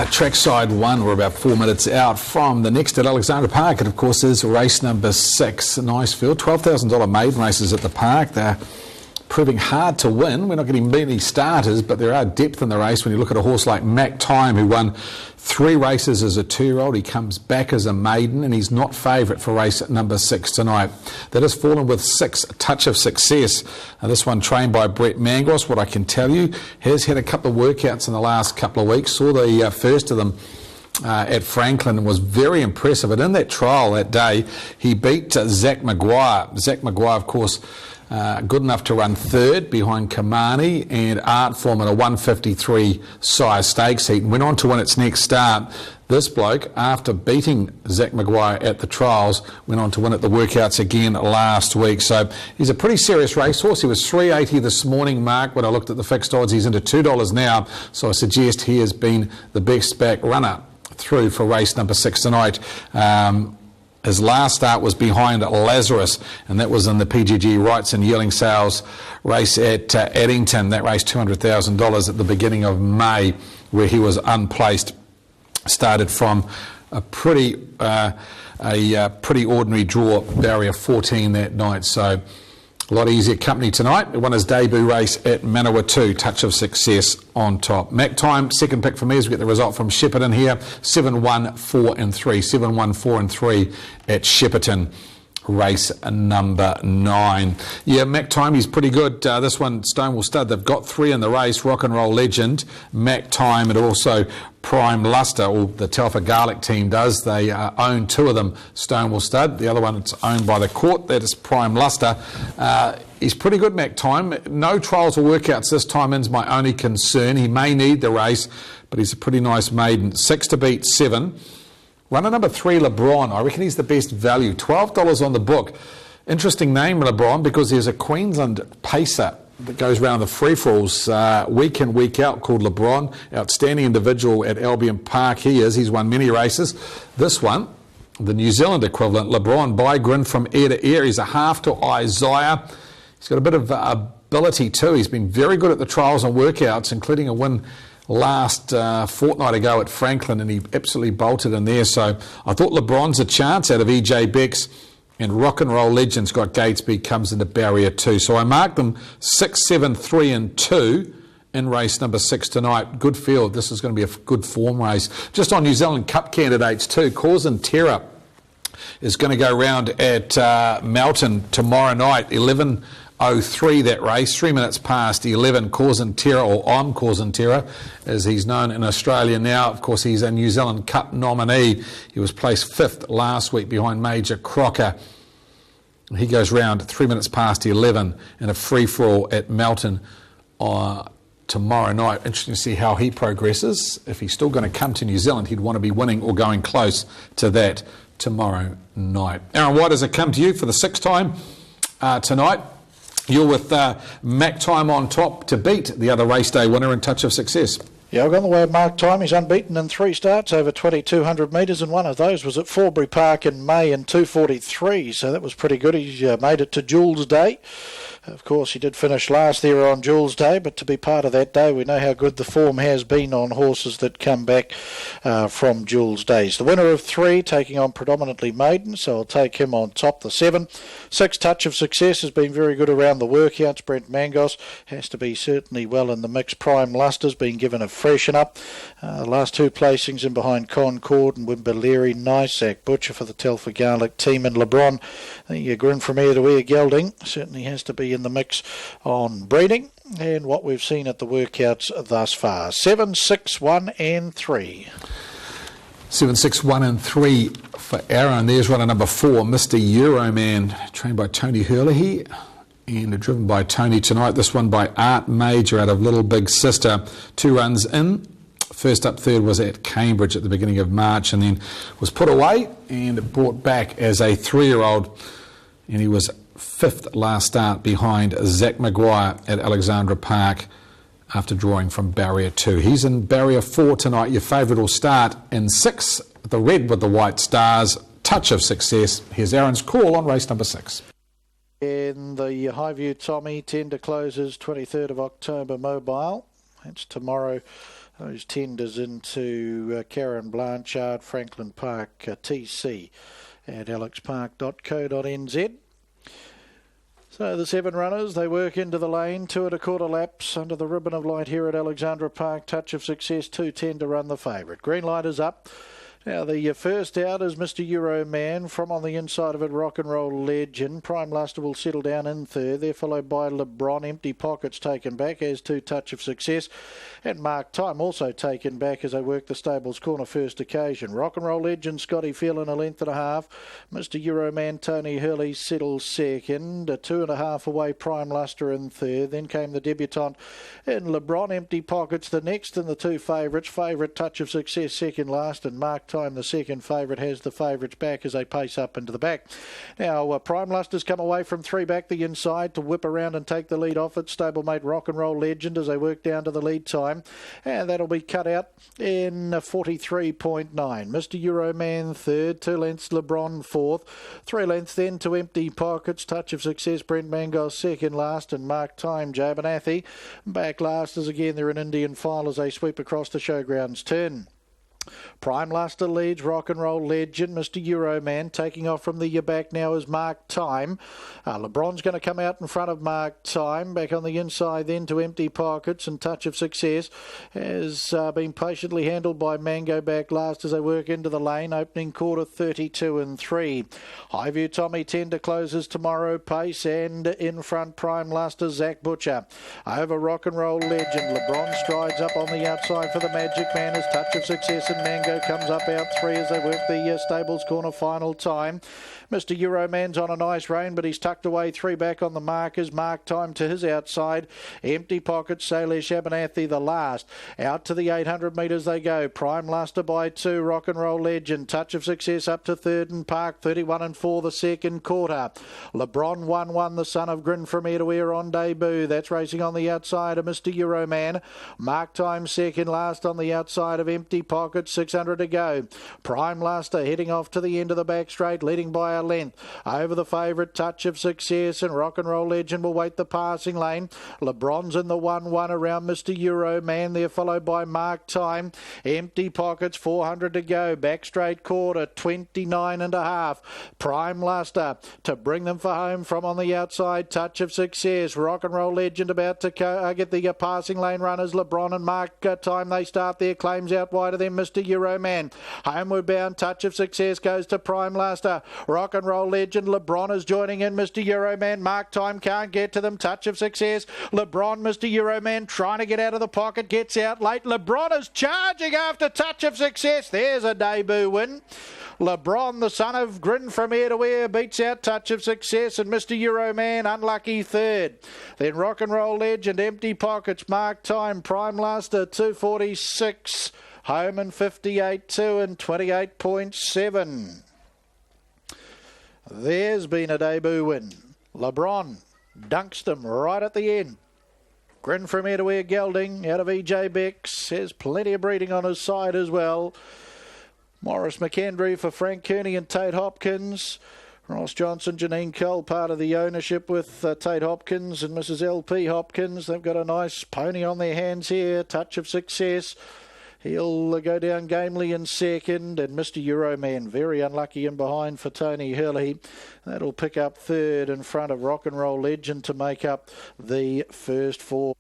Trackside 1, we're about 4 minutes out from the next at Alexandra Park. It, of course, is race number 6. Nice field, $12,000 maiden races at the park. They're proving hard to win. We're not getting many starters, but there are depth in the race when you look at a horse like Mac Time, who won 3 races as a 2-year-old. He comes back as a maiden, and he's not favourite for race number 6 tonight. That has fallen with 6, Touch of Success. Now, this one trained by Brett Mangros, what I can tell you, has had a couple of workouts in the last couple of weeks. Saw the first of them at Franklin and was very impressive. And in that trial that day, he beat Zach Maguire. Zach Maguire, of course, good enough to run 3rd behind Kamani and Artform in a 153 size stakes heat, and went on to win its next start. This bloke, after beating Zach Maguire at the trials, went on to win at the workouts again last week. So he's a pretty serious racehorse. He was $3.80 this morning, Mark. When I looked at the fixed odds, he's into $2 now. So I suggest he has been the best back runner through for race number 6 tonight. His last start was behind Lazarus, and that was in the PGG Rights and Yearling Sales race at Addington. That race $200,000 at the beginning of May, where he was unplaced. Started from a pretty ordinary draw, barrier 14 that night. So a lot easier company tonight. He won his debut race at Manawatu, Touch of Success on top. Mac Time, second pick for me as we get the result from Shepparton here. 7-1, 4 and 3. 7-1, 4 and 3 at Shepparton. Race number 9. Yeah, Mac Time, he's pretty good. This one, Stonewall Stud, they've got 3 in the race. Rock and Roll Legend, Mac Time, and also Prime Luster, or the Telfer Garlic team does. They own 2 of them, Stonewall Stud. The other one that's owned by the court, that is Prime Luster. He's pretty good, Mac Time. No trials or workouts this time in's my only concern. He may need the race, but he's a pretty nice maiden. 6 to beat 7. Runner number 3, LeBron. I reckon he's the best value. $12 on the book. Interesting name, LeBron, because there's a Queensland pacer that goes around the free-for-alls week in, week out, called LeBron. Outstanding individual at Albion Park he is. He's won many races. This one, the New Zealand equivalent, LeBron, by Grin from ear to ear. He's a half to Isaiah. He's got a bit of ability too. He's been very good at the trials and workouts, including a win last fortnight ago at Franklin, and he absolutely bolted in there. So I thought LeBron's a chance out of EJ Becks, and Rock and Roll Legends got Gatesby, comes into barrier 2. So I marked them 6, 7, 3 and 2 in race number 6 tonight. Good field. This is going to be a good form race. Just on New Zealand Cup candidates too, Cause and Terror is going to go round at Melton tomorrow night, 11:03 that race, 3 minutes past 11. Cause and Terror, or I'm Cause and Terror, as he's known in Australia now. Of course, he's a New Zealand Cup nominee. He was placed 5th last week behind Major Crocker. He goes round 3 minutes past 11 in a free-for-all at Melton tomorrow night. Interesting to see how he progresses. If he's still going to come to New Zealand, he'd want to be winning or going close to that tomorrow night. Aaron White, has it come to you for the 6th time tonight? You're with Mac Time on top to beat the other race day winner in Touch of Success. Yeah, I've gone the way of Mark Time. He's unbeaten in 3 starts over 2,200 metres, and one of those was at Forbury Park in May in 2:43, so that was pretty good. He made it to Jules Day. Of course, he did finish last there on Jules Day, but to be part of that day, we know how good the form has been on horses that come back from Jules Days. The winner of 3, taking on predominantly maiden, so I'll take him on top. The 7. 6, Touch of Success, has been very good around the workouts. Brent Mangos has to be certainly well in the mix. Prime Luster's been given a freshen up. Last 2 placings in behind Concord and Wimberley. Nice. Zach Butcher for the Telfer Garlic team, and LeBron, the Grin from ear to ear gelding, certainly has to be in the mix on breeding and what we've seen at the workouts thus far. 7, 6, 1 and 3. 7, 6, 1 and 3 for Aaron. There's runner number 4, Mr. Euroman, trained by Tony Hurley and driven by Tony tonight. This one by Art Major out of Little Big Sister. 2 runs in. First up, 3rd was at Cambridge at the beginning of March, and then was put away and brought back as a 3-year-old, and he was 5th last start behind Zach Maguire at Alexandra Park after drawing from barrier 2. He's in barrier 4 tonight. Your favourite will start in 6, the red with the white stars, Touch of Success. Here's Aaron's call on race number 6. In the Highview Tommy, tender closes 23rd of October Mobile. That's tomorrow. Those tenders into Karen Blanchard, Franklin Park, TC at alexpark.co.nz. So the 7 runners, they work into the lane, 2 1/4 laps under the ribbon of light here at Alexandra Park. Touch of Success, 2:10 to run the favourite. Green light is up. Now, the first out is Mr. Euroman. From on the inside of it, Rock and Roll Legend. Prime Luster will settle down in third. They're followed by LeBron. Empty Pockets taken back, as to Touch of Success. And Mark Time also taken back as they work the stable's corner first occasion. Rock and Roll Legend, Scotty Phelan, a length and a half. Mr. Euroman, Tony Hurley settles second. 2 1/2 away, Prime Luster in third. Then came the debutant in LeBron. Empty Pockets the next, and the 2 favourites. Favourite Touch of Success second last, and Mark Time, the second favourite, has the favourites back as they pace up into the back. Now, Prime Luster's come away from 3 back the inside to whip around and take the lead off it. Stablemate Rock and Roll Legend as they work down to the lead time. And that'll be cut out in 43.9. Mr. Euroman third, 2 lengths LeBron fourth, 3 lengths then to Empty Pockets. Touch of Success, Brent Mangos second last, and Mark Time, Jabbernathi back last as again they're an Indian file as they sweep across the showgrounds turn. Prime Luster leads Rock and Roll Legend. Mr. Euroman taking off from the back now is Mark Time. LeBron's going to come out in front of Mark Time. Back on the inside then to Empty Pockets, and Touch of Success has been patiently handled by Mango back last as they work into the lane. Opening quarter 32 and 3. Highview Tommy Tender closes tomorrow pace, and in front Prime Luster Zach Butcher. Over Rock and Roll Legend. LeBron strides up on the outside for the Magic Man as Touch of Success and Mango comes up out 3 as they work the stables corner final time. Mr. Euroman's on a nice rein, but he's tucked away 3 back on the markers. Mark Time to his outside. Empty Pockets, Salish Abernathy the last. Out to the 800 metres they go. Prime Luster by 2. Rock and Roll Legend. Touch of Success up to third and Park. 31 and 4 the second quarter. LeBron 1-1, the son of Grin from ear to ear on debut. That's racing on the outside of Mr. Euroman. Mark Time second last on the outside of Empty Pockets. 600 to go. Prime Luster heading off to the end of the back straight, leading by a length. Over the favourite Touch of Success, and Rock and Roll Legend will wait the passing lane. LeBron's in the 1-1 around Mr. Euroman. They're followed by Mark Time. Empty Pockets, 400 to go. Back straight quarter, 29 and a half. Prime Luster to bring them for home from on the outside. Touch of Success. Rock and Roll Legend about to get the passing lane runners. LeBron and Mark Time, they start their claims out wide of them. Mr. Euroman. Homeward bound, Touch of Success goes to Prime Luster. Rock and Roll Legend. LeBron is joining in. Mr. Euroman. Mark Time can't get to them. Touch of Success. LeBron, Mr. Euroman trying to get out of the pocket. Gets out late. LeBron is charging after Touch of Success. There's a debut win. LeBron, the son of Grin from ear to ear, beats out Touch of Success, and Mr. Euroman unlucky third. Then Rock and Roll Legend, Empty Pockets, Mark Time, Prime Luster 246. Home and 58.2 and 28.7. There's been a debut win. LeBron dunks them right at the end. Grin from ear to ear gelding out of EJ Bex. Has plenty of breeding on his side as well. Morris McKendry for Frank Kearney and Tate Hopkins. Ross Johnson, Janine Cole, part of the ownership with Tate Hopkins and Mrs. L.P. Hopkins. They've got a nice pony on their hands here. Touch of Success. He'll go down gamely in second, and Mr. Euroman very unlucky in behind for Tony Hurley. That'll pick up third in front of Rock and Roll Legend to make up the first 4.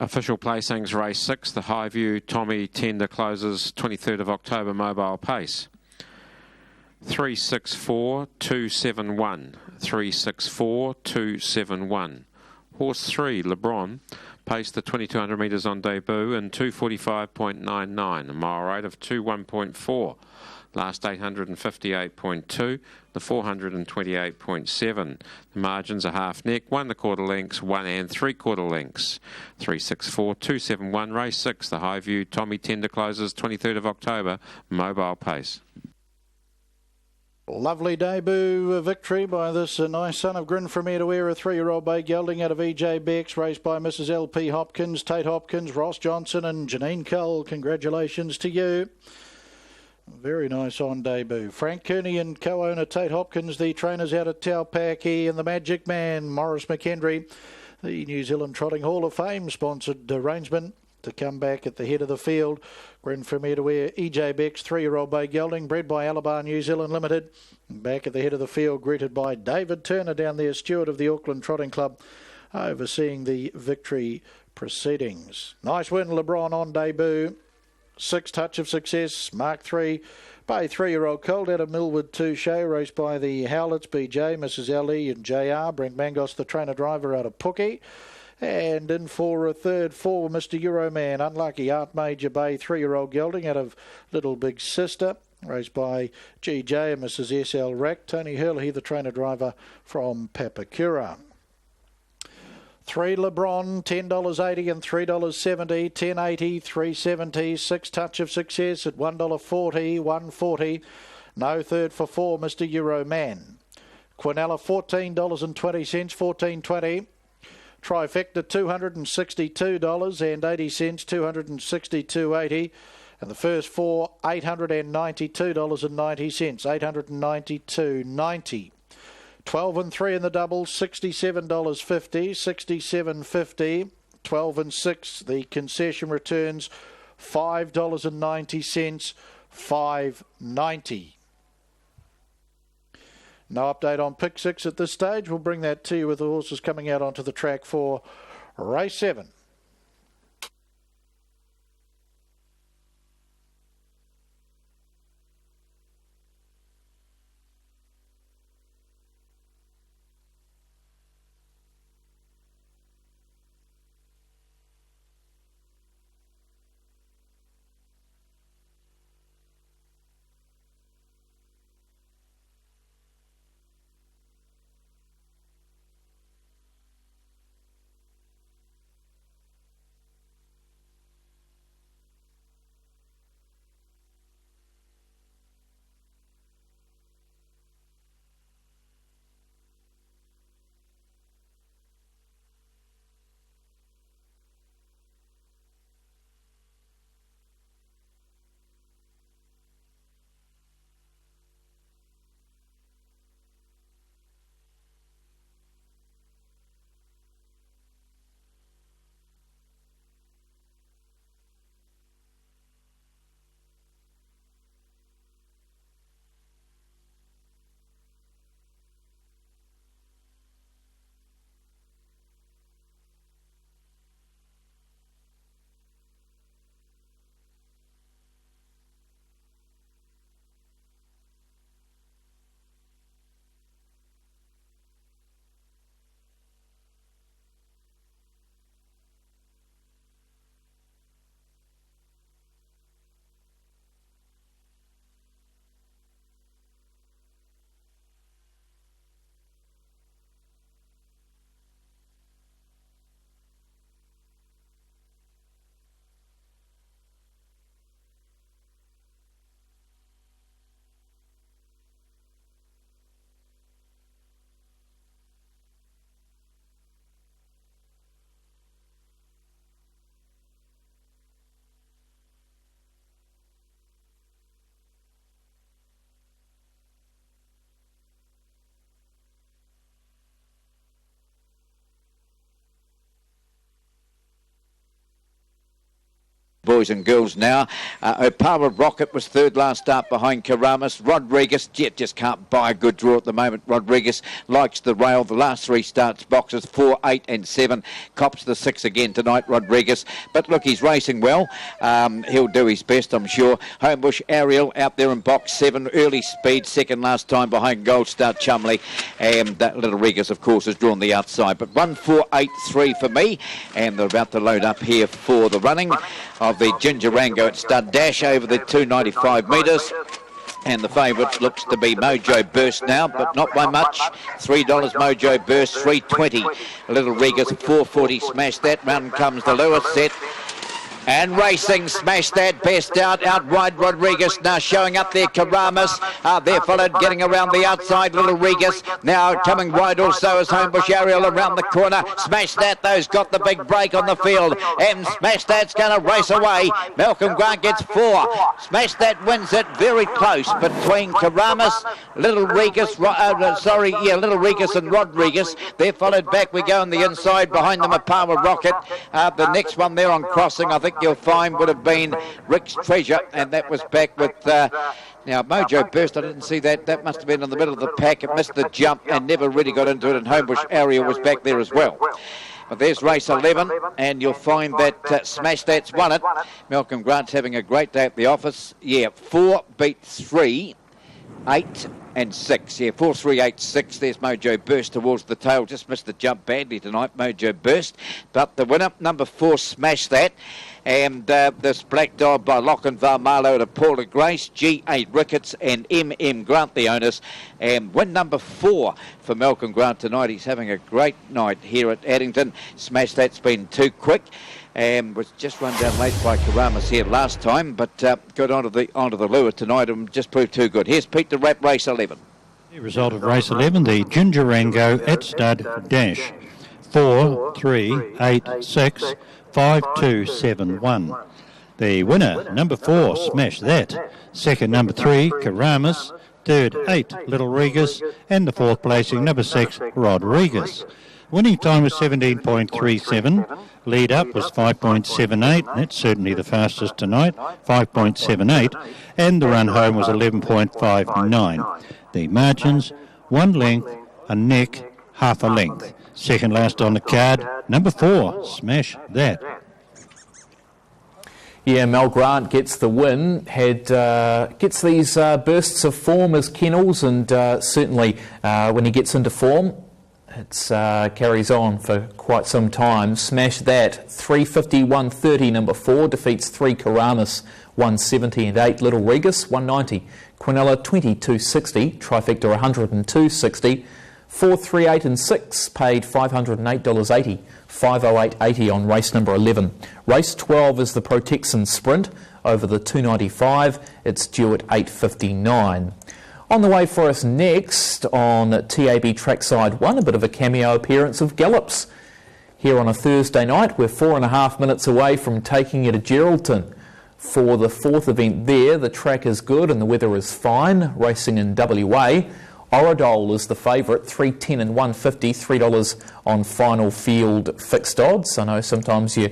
Official placings, race 6, the Highview Tommy Tender closes 23rd of October mobile pace. 364-271, 364-271. Horse 3, LeBron, paced the 2200 metres on debut in 2:45.99, a mile rate of 2:1.4. Last 858.2, the 428.7. The margins are half neck, 1 1/4 lengths, 1 3/4 lengths. 364-271, race 6, the High View, Tommy Tender closes 23rd of October, mobile pace. Lovely debut victory by this nice son of Grin from Ear to Ear, a 3-year-old bay gelding out of EJ Bex, raced by Mrs. L.P. Hopkins, Tate Hopkins, Ross Johnson and Janine Cole. Congratulations to you. Very nice on debut. Frank Kearney and co-owner Tate Hopkins, the trainers out at Taupaki, and the Magic Man, Morris McHenry, the New Zealand Trotting Hall of Fame sponsored arrangement to come back at the head of the field. Grin from Ear to Ear, EJ Bex, 3-year-old bay gelding, bred by Alabar New Zealand Limited. Back at the head of the field, greeted by David Turner down there, steward of the Auckland Trotting Club, overseeing the victory proceedings. Nice win, LeBron on debut. 6 Touch of Success, Mark 3, by 3-year-old colt out of Millwood 2 show, raced by the Howletts, BJ, Mrs. L.E. and JR. Brent Mangos, the trainer-driver out of Pookie. And in for a third, 4, Mr. Euroman, Unlucky Art Major Bay, 3-year-old gelding out of Little Big Sister, raced by GJ and Mrs. S.L. Rack. Tony Hurley, the trainer-driver from Papakura. 3 LeBron, $10.80 and $3.70, $10.80, $3.70, 6 Touch of Success at $1.40, $1.40. No third for 4, Mr. Euroman. Quinella, $14.20, $14.20. Trifecta, $262.80, $262.80. And the first 4, $892.90, $892.90. 12 and 3 in the double, $67.50, $67.50. 12 and 6, the concession returns $5.90, $5.90. No update on pick 6 at this stage. We'll bring that to you with the horses coming out onto the track for race 7. boys and girls now. Opawa Rocket was third last start behind Karamas. Rodriguez just can't buy a good draw at the moment. Rodriguez likes the rail. The last three starts boxes 4, 8 and 7. Cops the 6 again tonight, Rodriguez. But look, he's racing well. He'll do his best, I'm sure. Homebush Ariel out there in box 7. Early speed, second last time behind Gold Star Chumley. And Little Regas, of course, has drawn the outside. But 1, 4, 8, 3 for me. And they're about to load up here for the running of the Ginger Rango at Stud Dash over the 295 metres. And the favourite looks to be Mojo Burst now, but not by much. $3 Mojo Burst, $3.20. Little Regas, $4.40. Smash that. Round comes the Lewis set. And racing, Smash That, best out wide Rodriguez, now showing up there, Karamas, they're followed, getting around the outside, Little Regas, now coming wide also as Homebush Ariel around the corner. Smash That, though's got the big break on the field, and Smash That's going to race away. Malcolm Grant gets 4. Smash That wins it very close between Karamas, Little Regas, Little Regas and Rodriguez. They're followed back, we go on the inside, behind them a Opawa Rocket. The next one there on crossing, I think you'll find would have been Rick's Treasure, and that was back with now Mojo Burst. I didn't see that must have been in the middle of the pack. It missed the jump and never really got into it, and Homebush Area was back there as well. But there's race 11, and you'll find that Smash That's won it. Malcolm Grant's having a great day at the office. 4 beat 3, 8 and 6. 4, 3, 8, 6. There's Mojo Burst towards the tail. Just missed the jump badly tonight, Mojo Burst. But the winner, number 4, Smash That. And this Black Dog by Lachlan Varmalo to Paula Grace, G8 Ricketts and M.M. Grant, the owners. And win number 4 for Malcolm Grant tonight. He's having a great night here at Addington. Smash That's been too quick. And was just run down late by Karamas here last time, but got onto the lure tonight and just proved too good. Here's Pete to wrap race 11. The result of race 11, the Ginger Rango at Stud Dash. 4, 3, 8, 6, 5, 2, 7, 1. The winner, number 4, Smash That. Second, number 3, Karamas. Third, 8, Little Regas. And the fourth placing, number 6, Rodriguez. Winning time was 17.37. Lead up was 5.78. That's certainly the fastest tonight, 5.78. And the run home was 11.59. The margins, 1 length, a neck, half a length. Second last on the card, number 4, Smash That. Yeah, Mel Grant gets the win, gets these bursts of form as kennels, and certainly when he gets into form, it carries on for quite some time. Smash That, 350, 130, number 4, defeats 3 Karamas, 170 and 8 Little Regas, 190. Quinella, 2260, trifecta 102.60. 4, 3, 8 and 6 paid $508.80, 508.80 on race number 11. Race 12 is the Protexan Sprint over the 295. It's due at 8:59. On the way for us next on TAB Trackside 1, a bit of a cameo appearance of Gallops. Here on a Thursday night, we're 4.5 minutes away from taking it to Geraldton. For the 4th event there, the track is good and the weather is fine, racing in WA. Oradol is the favourite, 3.10 and 1.50, $3 on final field fixed odds. I know sometimes you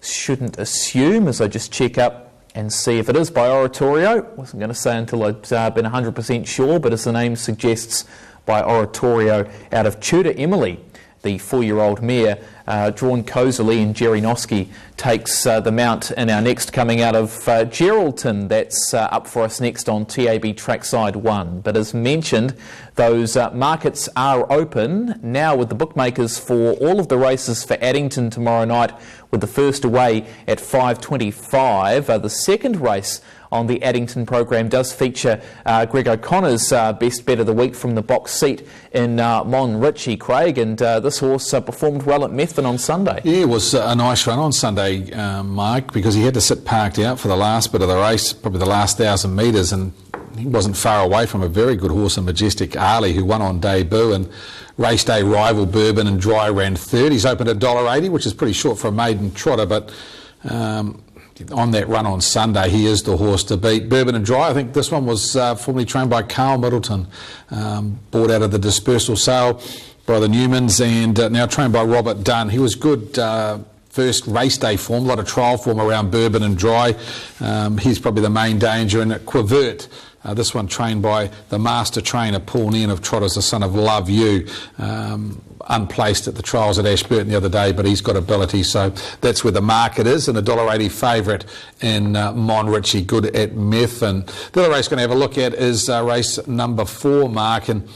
shouldn't assume, as I just check up and see if it is by Oratorio. Wasn't going to say until I'd been 100% sure, but as the name suggests, by Oratorio out of Tudor Emily. The 4-year-old mare, drawn cosily, and Jerry Noski takes the mount in our next coming out of Geraldton. That's up for us next on TAB Trackside 1. But as mentioned, those markets are open now with the bookmakers for all of the races for Addington tomorrow night, with the first away at 5:25. The second race on the Addington program does feature Greg O'Connor's best bet of the week from the box seat in Mon Ritchie, Craig, and this horse performed well at Methven on Sunday. Yeah, it was a nice run on Sunday, Mike, because he had to sit parked out for the last bit of the race, probably the last 1,000 metres, and he wasn't far away from a very good horse in Majestic Ali, who won on debut, and race day rival Bourbon and Dry ran third. He's opened at $1.80, which is pretty short for a maiden trotter, but on that run on Sunday, he is the horse to beat. Bourbon and Dry, I think this one was formerly trained by Carl Middleton, bought out of the dispersal sale by the Newmans, and now trained by Robert Dunn. He was good first race day form, a lot of trial form around Bourbon and Dry. He's probably the main danger. And Quivert, this one trained by the master trainer Paul Nairn of Trotters, the son of Love You. Unplaced at the trials at Ashburton the other day, but he's got ability, so that's where the market is. And a $1.80 favourite in Monritchie, good at Meth. And the other race we're going to have a look at is race number 4, Mark, and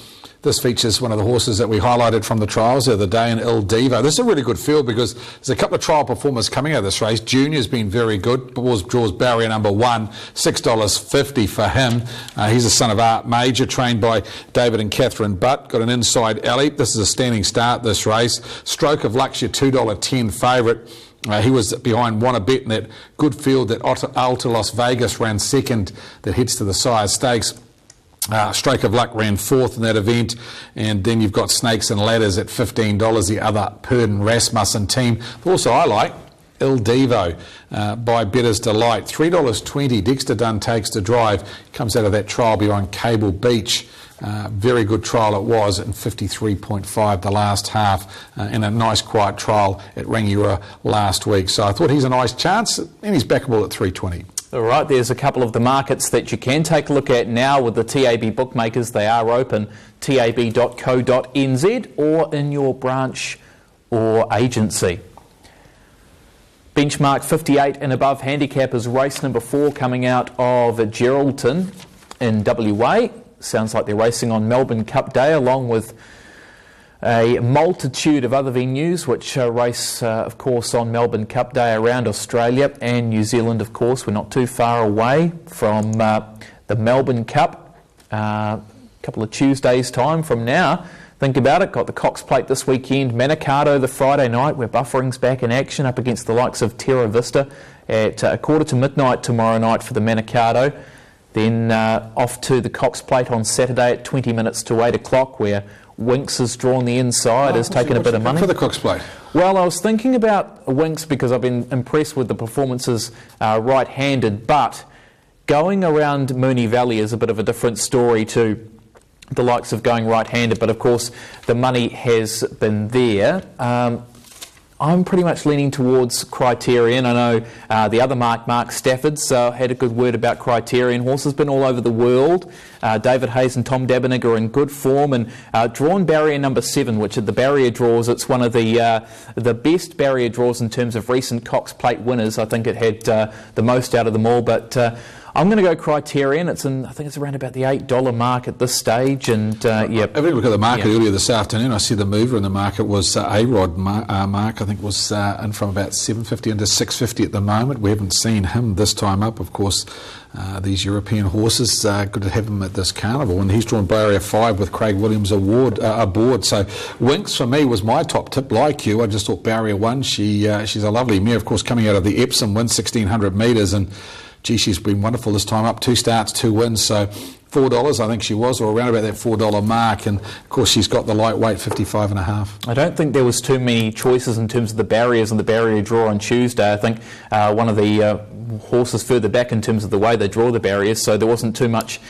this features one of the horses that we highlighted from the trials the other day in Il Divo. This is a really good field because there's a couple of trial performers coming out of this race. Junior's been very good. Draws barrier number 1, $6.50 for him. He's the son of Art Major, trained by David and Catherine Butt. Got an inside alley. This is a standing start, this race. Stroke of Luck's your $2.10 favourite. He was behind Wannabet in that good field that Alta Las Vegas ran second, that heads to the Sire Stakes. Stroke of Luck ran 4th in that event, and then you've got Snakes and Ladders at $15, the other Purden Rasmussen team. Also I like Il Divo by Better's Delight, $3.20. Dexter Dunn takes to drive, comes out of that trial behind Cable Beach. Very good trial it was, and 53.5 the last half, in a nice quiet trial at Rangiora last week. So I thought he's a nice chance, and he's backable at $3.20. All right, there's a couple of the markets that you can take a look at now with the TAB bookmakers. They are open, tab.co.nz, or in your branch or agency. Benchmark 58 and above handicap is race number 4 coming out of Geraldton in WA. Sounds like they're racing on Melbourne Cup Day, along with a multitude of other venues which race, of course, on Melbourne Cup Day around Australia and New Zealand, of course. We're not too far away from the Melbourne Cup. A couple of Tuesdays' time from now. Think about it. Got the Cox Plate this weekend. Manikato the Friday night, where Buffering's back in action up against the likes of Terra Vista at 1:45 tomorrow night for the Manikato. Then off to the Cox Plate on Saturday at 20 minutes to 8 o'clock, where Winks has drawn the inside, has taken a bit of money. For the Cox Plate? Well, I was thinking about Winks because I've been impressed with the performances right-handed, but going around Moonee Valley is a bit of a different story to the likes of going right-handed, but of course the money has been there. I'm pretty much leaning towards Criterion. I know the other Mark Stafford's had a good word about Criterion. Horse has been all over the world. David Hayes and Tom Dabbernig are in good form, and drawn barrier number 7, which at the barrier draws, it's one of the best barrier draws in terms of recent Cox Plate winners. I think it had the most out of them all, but I'm going to go Criterion. I think it's around about the $8 mark at this stage, and yeah. Having a look at the market earlier this afternoon, I see the mover in the market was A-Rod Mark. I think was in from about $7.50 into $6.50 at the moment. We haven't seen him this time up. Of course, these European horses, good to have him at this carnival, and he's drawn barrier 5 with Craig Williams aboard. So Winks for me was my top tip. Like you, I just thought barrier 1. She's a lovely mare, of course, coming out of the Epsom, wins 1,600 metres, and gee, she's been wonderful this time up. 2 starts, 2 wins, so $4 I think she was, or around about that $4 mark, and of course she's got the lightweight 55.5. I don't think there was too many choices in terms of the barriers and the barrier draw on Tuesday. I think one of the horses further back in terms of the way they draw the barriers, so there wasn't too much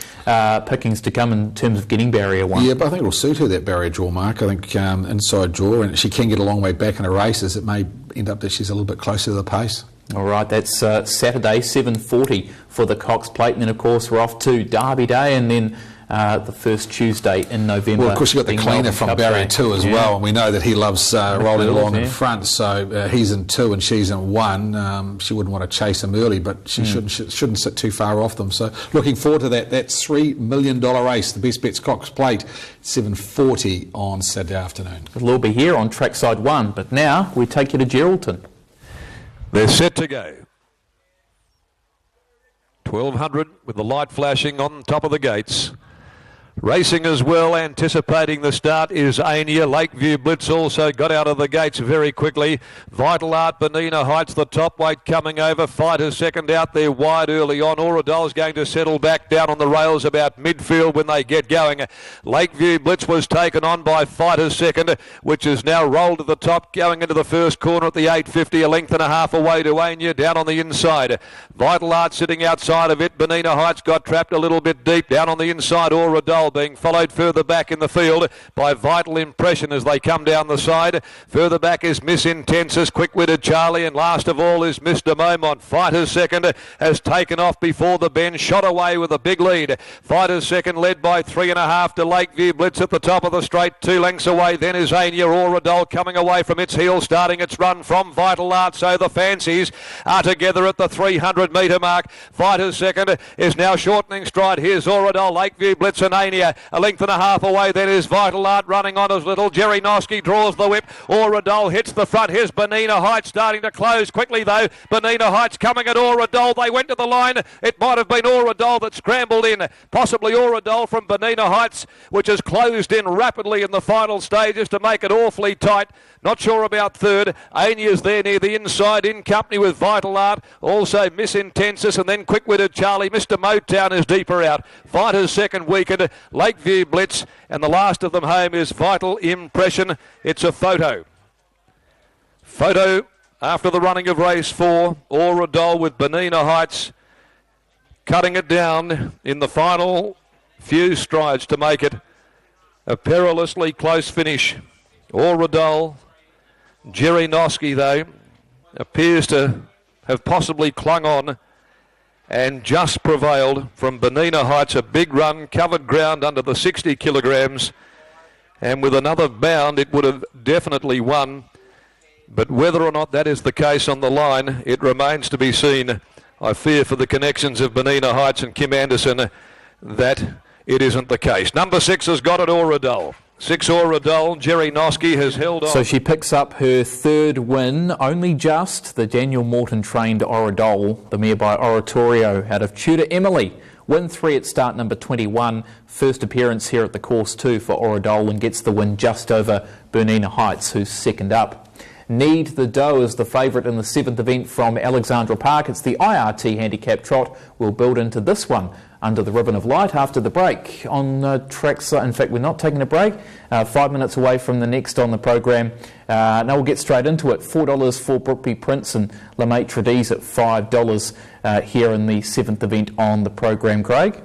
pickings to come in terms of getting barrier 1. Yeah, but I think it'll suit her, that barrier draw, Mark. I think inside draw, and she can get a long way back in her races. It may end up that she's a little bit closer to the pace. All right, that's Saturday, 7:40 for the Cox Plate, and then of course we're off to Derby Day, and then the first Tuesday in November. Well, of course you've got the cleaner from barrier 2 as well, and we know that he loves rolling along in front, so he's in 2 and she's in 1. She wouldn't want to chase him early, but she shouldn't sit too far off them. So looking forward to that. That's $3 million race, the Best Bets Cox Plate, 7:40 on Saturday afternoon. It'll all be here on Trackside 1, but now we take you to Geraldton. They're set to go. 1200 with the light flashing on top of the gates. Racing as well, anticipating the start, is Ania. Lakeview Blitz also got out of the gates very quickly. Vital Art, Benina Heights, the top weight coming over. Fighter's second out there wide early on. Auradol's going to settle back down on the rails about midfield when they get going. Lakeview Blitz was taken on by Fighter's second, which is now rolled to the top, going into the first corner at the 850, a length and a half away to Ania, down on the inside. Vital Art sitting outside of it. Benina Heights got trapped a little bit deep, down on the inside. Auradol Oradol being followed further back in the field by Vital Impression as they come down the side. Further back is Miss Intensis, Quick-Witted Charlie, and last of all is Mr. Momont. Fighter's second has taken off before the bend, shot away with a big lead. Fighter's second led by 3.5 to Lakeview Blitz at the top of the straight, 2 lengths away. Then is Anya Oradol coming away from its heel, starting its run from Vital Art. So the fancies are together at the 300 metre mark. Fighter's second is now shortening stride. Here's Oradol, Lakeview Blitz and Ania. A length and a half away. Then is Vital Art running on as little. Jerry Noski draws the whip. Oradol hits the front. Here's Benina Heights starting to close quickly though. Benina Heights coming at Oradol. They went to the line. It might have been Oradol that scrambled in. Possibly Oradol from Benina Heights, which has closed in rapidly in the final stages to make it awfully tight. Not sure about third. Ania's there near the inside in company with Vital Art. Also Miss Intensis and then Quick-Witted Charlie. Mr. Motown is deeper out. Fighter's second weakened. Lakeview Blitz. And the last of them home is Vital Impression. It's a photo. Photo after the running of race 4. Oradol with Benina Heights cutting it down in the final few strides to make it a perilously close finish. Oradol, Jerry Noski though, appears to have possibly clung on and just prevailed from Benina Heights. A big run, covered ground under the 60 kilograms, and with another bound it would have definitely won. But whether or not that is the case on the line, it remains to be seen. I fear for the connections of Benina Heights and Kim Anderson that it isn't the case. Number 6 has got it, Oradol. 6 Oradol, Jerry Noski has held on. So she picks up her third win, only just. The Daniel Morton trained Oradol, the mare by Oratorio out of Tudor Emily. Win 3 at start number 21. First appearance here at the course 2 for Oradol, and gets the win just over Benina Heights, who's second up. Need the Doe is the favourite in the 7th event from Alexandra Park. It's the IRT handicap trot. We'll build into this one under the ribbon of light after the break on tracks. In fact, we're not taking a break. 5 minutes away from the next on the program. Now we'll get straight into it. $4 for Brookby Prince and La Maitre D's at $5 here in the 7th event on the program. Craig?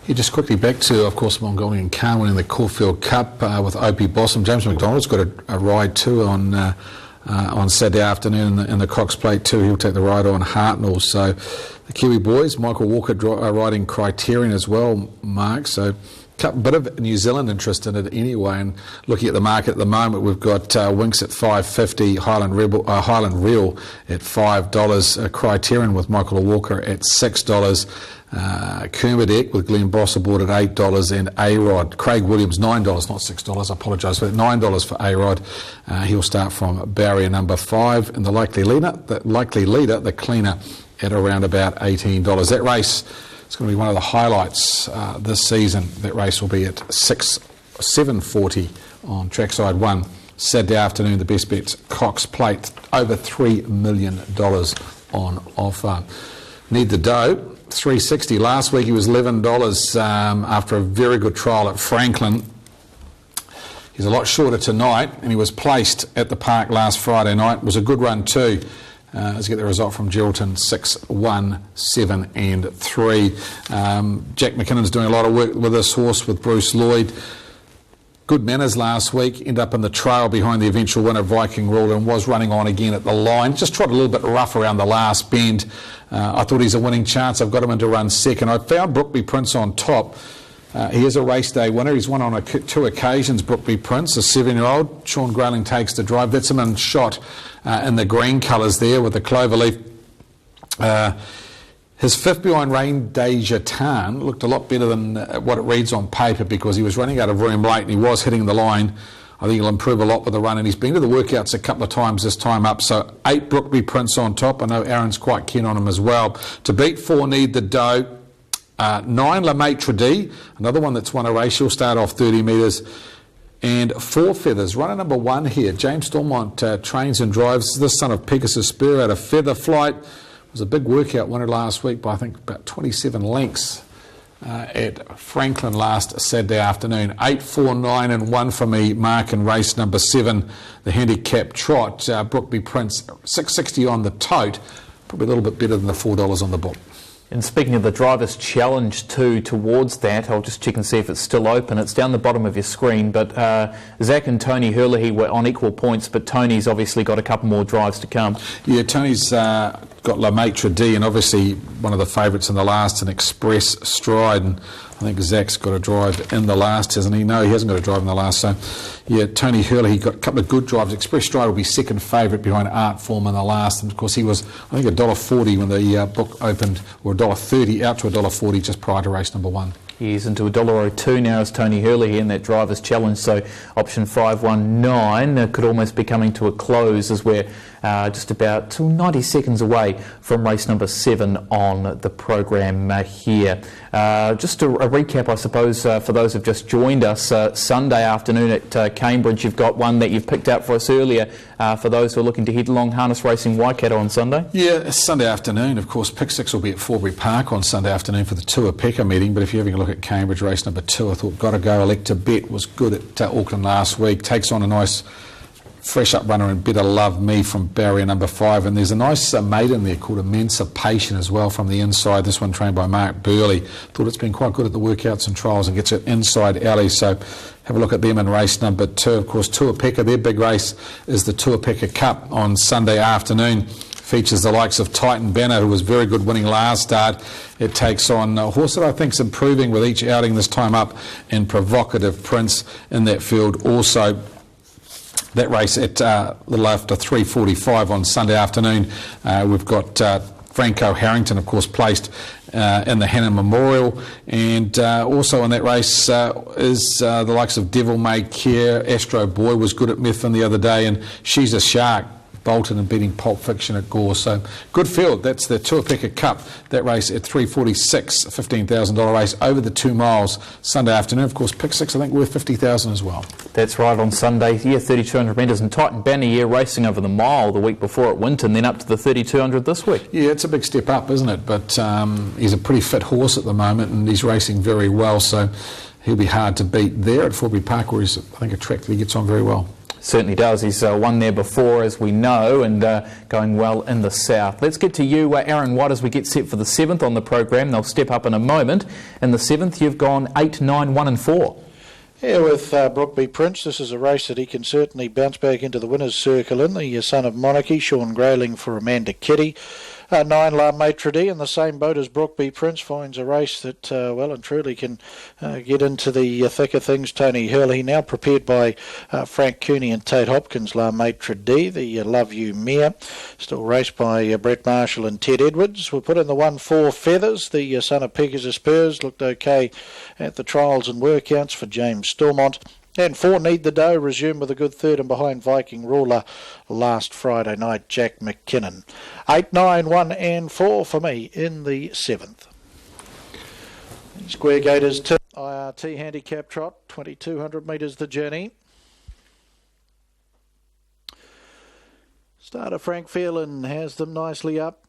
Yeah, just quickly back to, of course, Mongolian Khan winning the Caulfield Cup with Opie Blossom. James McDonald's got a ride too on Saturday afternoon in the Cox Plate too. He'll take the ride on Hartnell. So the Kiwi boys, Michael Walker riding Criterion as well, Mark. So a bit of New Zealand interest in it anyway. And looking at the market at the moment, we've got Winks at $5.50, Highland Real at $5, Criterion with Michael Walker at $6. Kermadec with Glenn Boss aboard at $8, and A-Rod. Craig Williams, $9, not $6. I apologise for that. $9 for A-Rod. He'll start from barrier number 5. And the likely leader, the cleaner, at around about $18. That race is going to be one of the highlights this season. That race will be at 7:40 on trackside 1. Saturday afternoon, the best bets, Cox Plate, over $3 million on offer. Need the Doe. $3.60 last week. He was $11 after a very good trial at Franklin. He's a lot shorter tonight, and he was placed at the park last Friday night. It was a good run too. Let's get the result from Geraldton: 6, 1, 7 and 3. Jack McKinnon's doing a lot of work with this horse with Bruce Lloyd. Good manners last week, end up in the trail behind the eventual winner Viking Rule, and was running on again at the line. Just tried a little bit rough around the last bend. I thought he's a winning chance. I've got him in to run second. I found Brookby Prince on top. He is a race day winner. He's won on 2 occasions, Brookby Prince, a 7-year-old. Sean Grayling takes the drive. That's him in shot in the green colours there with the cloverleaf. His 5th behind Rain de Jatan looked a lot better than what it reads on paper, because he was running out of room late and he was hitting the line. I think he'll improve a lot with the run, and he's been to the workouts a couple of times this time up. So 8 Brookby Prince on top. I know Aaron's quite keen on him as well. To beat 4, Need the Doe. 9 La Maitre D, another one that's won a race. She'll start off 30 metres. And 4 Feathers, runner number 1 here. James Stormont trains and drives the son of Pegasus Spur out of Feather Flight. Was a big workout winner last week by I think about 27 lengths at Franklin last Saturday afternoon. 8, 4, 9 and 1 for me, Mark, in race number 7, the handicap trot. Brookby Prince, $6.60 on the tote, probably a little bit better than the $4 on the book. And speaking of the Drivers' Challenge too, towards that, I'll just check and see if it's still open. It's down the bottom of your screen, but Zach and Tony Hurley were on equal points, but Tony's obviously got a couple more drives to come. Yeah, Tony's got La Maitre D, and obviously one of the favourites in the last, an Express Stride, and I think Zach's got a drive in the last, hasn't he? No, he hasn't got a drive in the last. So, yeah, Tony Hurley, he got a couple of good drives. Express Stride will be second favourite behind Art Form in the last. And, of course, he was, I think, $1.40 when the book opened, or $1.30 out to $1.40 just prior to race number 1. He's into $1.02 now as Tony Hurley in that Drivers' Challenge, so option 519 could almost be coming to a close as we're just about 90 seconds away from race number 7 on the program here. Just a recap, I suppose, for those who've just joined us, Sunday afternoon at Cambridge, you've got one that you've picked out for us earlier for those who are looking to head along harness racing Waikato on Sunday. Yeah, it's Sunday afternoon. Of course, Pick 6 will be at Forbury Park on Sunday afternoon for the Tour Pekka meeting, but if you're having a look at Cambridge race number 2, I thought Gotta Go Electa Bet was good at Auckland last week. Takes on a nice fresh up runner and Better Love Me from barrier number 5, and there's a nice maiden there called Emancipation as well from the inside. This one trained by Mark Burley. Thought it's been quite good at the workouts and trials and gets it inside alley, so have a look at them in race number 2. Of course, Tour Pekka, their big race is the Tour Pekka Cup on Sunday afternoon. Features the likes of Titan Banner, who was very good winning last start. It takes on a horse that I think is improving with each outing this time up, and Provocative Prince in that field also. That race at a little after 3:45 on Sunday afternoon. We've got Franco Harrington, of course, placed in the Hannon Memorial, and also in that race is the likes of Devil May Care. Astro Boy was good at Methven the other day, and She's a Shark bolted and beating Pulp Fiction at Gore. So good field. That's the Tour Pekka Cup. That race at 3:46, a $15,000 race over the 2 miles Sunday afternoon. Of course, Pick 6 I think worth $50,000 as well. That's right, on Sunday, 3,200 metres, and Titan Banner here racing over the mile the week before at Winton, then up to the 3,200 this week. Yeah, it's a big step up, isn't it? But he's a pretty fit horse at the moment, and he's racing very well, so he'll be hard to beat there at Forbury Park, where he's, I think, a track that he gets on very well. Certainly does. He's won there before, as we know, and going well in the south. Let's get to you, Aaron White, as we get set for the 7th on the program. They'll step up in a moment. In the 7th, you've gone 8, 9, 1 and 4. Yeah, with Brookby Prince, this is a race that he can certainly bounce back into the winner's circle in. The son of Monarchy, Sean Grayling for Amanda Kitty. 9 La Maitre D in the same boat as Brookby Prince finds a race that well and truly can get into the thick of things. Tony Hurley now prepared by Frank Cooney and Tate Hopkins. La Maitre D, the Love You Mare, still raced by Brett Marshall and Ted Edwards. We'll put in the 1-4 Feathers. The son of Pegasus Spurs looked okay at the trials and workouts for James Stormont. And 4 Need the Dough resumed with a good third and behind Viking Ruler last Friday night, Jack McKinnon. 8, 9, 1 and 4 for me in the 7th. Square Gators to IRT handicap trot, 2,200 metres the journey. Starter Frank Phelan has them nicely up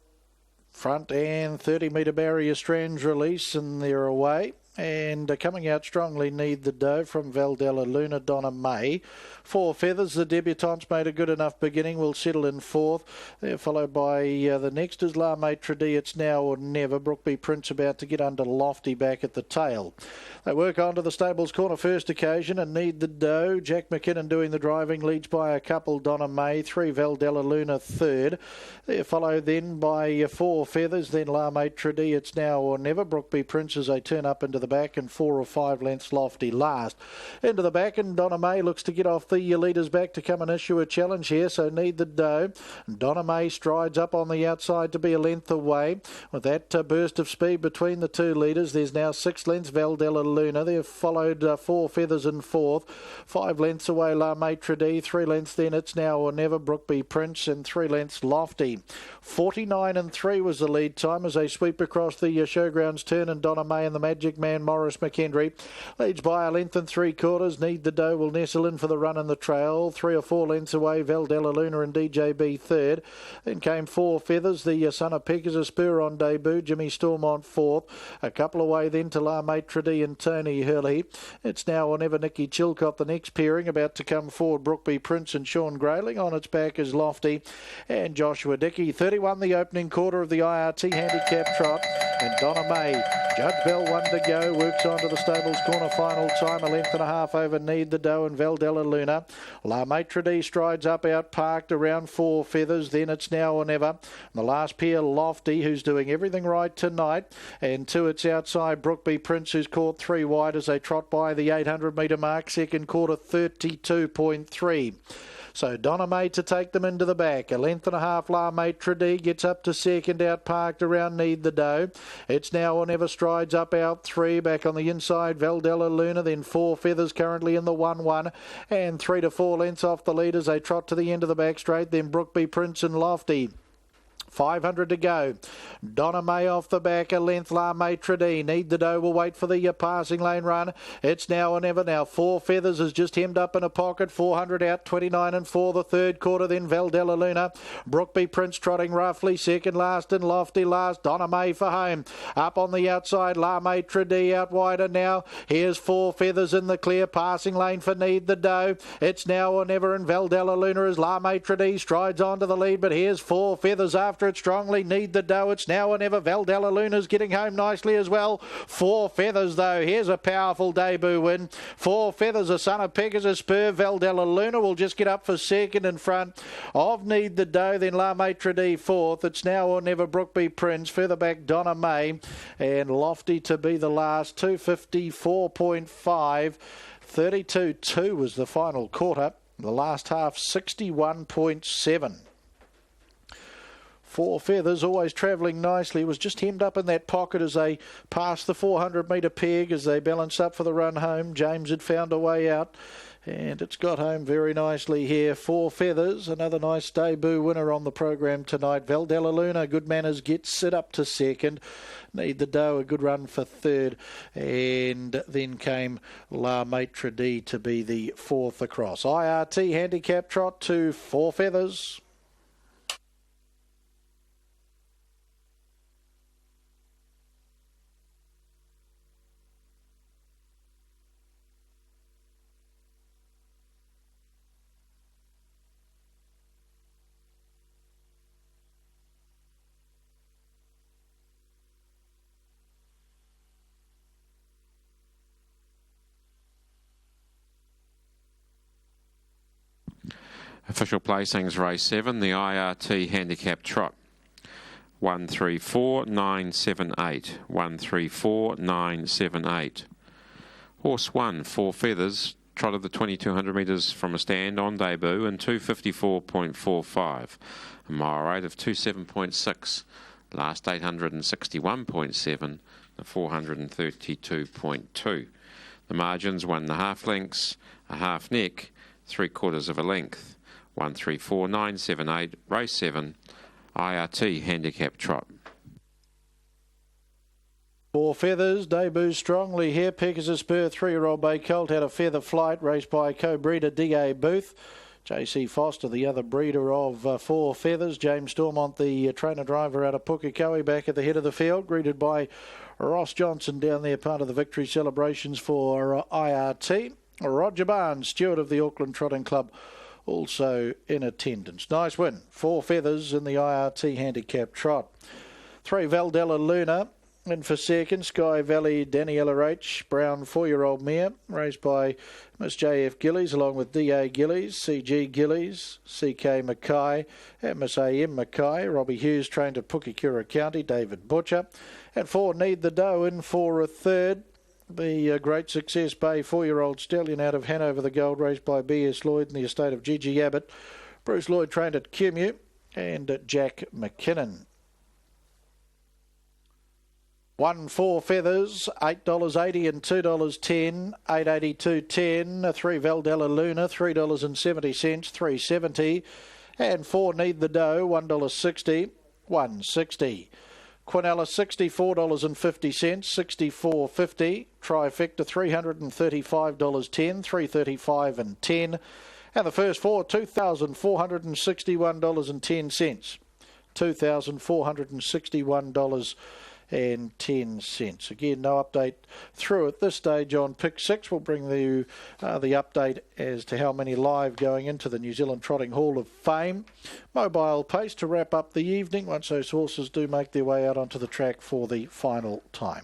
front, and 30-metre barrier strands release, and they're away. And coming out strongly, Need the Dough from Valdella Luna, Donna May. 4 Feathers, the debutantes made a good enough beginning, will settle in 4th. They're followed by the next is La Maitre D, It's Now or Never. Brookby Prince about to get under Lofty back at the tail. They work on to the stables corner first occasion, and Need the Dough. Jack McKinnon doing the driving, leads by a couple, Donna May. 3 Valdella Luna third. They're followed then by 4 Feathers, then La Maitre D, It's Now or Never. Brookby Prince as they turn up into the back, and 4 or 5 lengths Lofty last. Into the back, and Donna May looks to get off the leaders back to come and issue a challenge here, so Need the Dough. Donna May strides up on the outside to be a length away. With that burst of speed between the 2 leaders, there's now 6 lengths Valdella Luna. They've followed 4 Feathers in 4th. 5 lengths away La Maitre D. 3 lengths then It's Now or Never, Brookby Prince, and 3 lengths Lofty. 49 and 3 was the lead time as they sweep across the showgrounds turn, and Donna May and the Magic Man Morris McKendry leads by a length and 3/4. Need the Dough will nestle in for the run in the trail. 3 or 4 lengths away Valdella Luna and DJB third. Then came 4 Feathers, the son of Pegasus Spur on debut, Jimmy Stormont 4th. A couple away then to La Maitre D and Tony Hurley. It's Now or Never, Nicky Chilcott the next pairing. About to come forward Brookby Prince and Sean Grayling. On its back is Lofty and Joshua Dickey. 31 the opening quarter of the IRT handicap trot. And Donna May, Judge Bell, 1 to go, works on to the stables corner final time, a length and a half over Need the Dough and Valdella Luna. La Maitre D strides up out parked around 4 feathers, then it's Now or Never. The last pair, Lofty, who's doing everything right tonight, and 2 it's outside Brookby Prince, who's caught 3 wide as they trot by the 800 metre mark, second quarter 32.3. So Donna May to take them into the back. A length and a half, La Maitre D gets up to second, out parked around Need the Dough. It's Now or Never strides up out 3. Back on the inside, Valdella Luna, then 4 feathers currently in the 1-1. And 3 to 4 lengths off the lead as they trot to the end of the back straight. Then Brookby Prince and Lofty. 500 to go. Donna May off the back, a length, La Maitre D. Need the Dough will wait for the passing lane run. It's Now or Never now. 4 feathers is just hemmed up in a pocket. 400 out, 29 and 4 the third quarter. Then Valdella Luna. Brookby Prince trotting roughly. Second last and Lofty last. Donna May for home. Up on the outside, La Maitre D out wider now. Here's 4 feathers in the clear. Passing lane for Need the Dough. It's Now or Never and Valdella Luna as La Maitre D strides on to the lead. But here's 4 feathers after it strongly. Need the Dough. It's Now or Never. Valdella Luna's getting home nicely as well. 4 feathers though. Here's a powerful debut win. 4 feathers, a son of Pegasus Spur. Valdella Luna will just get up for second in front of Need the Dough. Then La Maitre D fourth. It's Now or Never. Brookby Prince. Further back Donna May and Lofty to be the last. 254.5. 32.2 was the final quarter. The last half 61.7. 4 feathers, always travelling nicely, was just hemmed up in that pocket as they passed the 400 metre peg as they balanced up for the run home. James had found a way out and it's got home very nicely here. 4 feathers, another nice debut winner on the program tonight. Valdella Luna, good manners, gets it up to second. Need the Dough, a good run for third. And then came La Maitre D to be the fourth across. IRT handicap trot to 4 feathers. Official placings, race 7, the IRT handicap trot. 134978. 134978. Horse 1, 4 feathers, trotted the 2200 metres from a stand on debut in 254.45. A mile rate of 27.6. Last 861.7. The 432.2. The margins 1.5 lengths, a half neck, 3/4 of a length. 134978, race 7, IRT handicap trot. 4 feathers, debut strongly here. Pegasus Spur, 3-year-old bay colt, had a feather flight, raced by co-breeder D.A. Booth. J.C. Foster, the other breeder of 4 feathers. James Stormont, the trainer-driver out of Pukekohe, back at the head of the field, greeted by Ross Johnson down there, part of the victory celebrations for IRT. Roger Barnes, steward of the Auckland Trotting Club, also in attendance. Nice win. 4 feathers in the IRT handicap trot. 3 Valdella Luna in for second. Sky Valley Daniela H. Brown 4-year-old mare, raced by Miss J.F. Gillies along with D.A. Gillies, C.G. Gillies, C.K. Mackay and Miss A.M. Mackay. Robbie Hughes trained at Pukekura County. David Butcher. At 4 Need the Dough in for a third. The Great Success Bay 4-year-old stallion out of Hanover, the Gold, raced by B.S. Lloyd in the estate of Gigi Abbott. Bruce Lloyd trained at Cummu and Jack McKinnon. 1 4 feathers, $8.80 and $2.10, $8.82.10. 3 Valdella Luna, $3.70, $3.70. And 4 Need the Dough, $1.60, $1.60. Quinella, $64.50, $64.50. Trifecta, $335.10, $335 and 10. And the first 4, $2,461.10. $2,461 and 10 cents. Again, no update through at this stage on Pick 6. We'll bring you the update as to how many live going into the New Zealand Trotting Hall of Fame. Mobile pace to wrap up the evening once those horses do make their way out onto the track for the final time.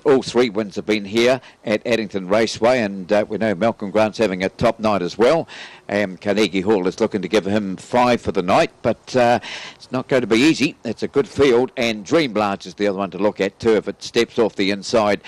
All three wins have been here at Addington Raceway, and we know Malcolm Grant's having a top night as well. Carnegie Hall is looking to give him 5 for the night, but it's not going to be easy. It's a good field, and Dream Large is the other one to look at too. If it steps off the inside,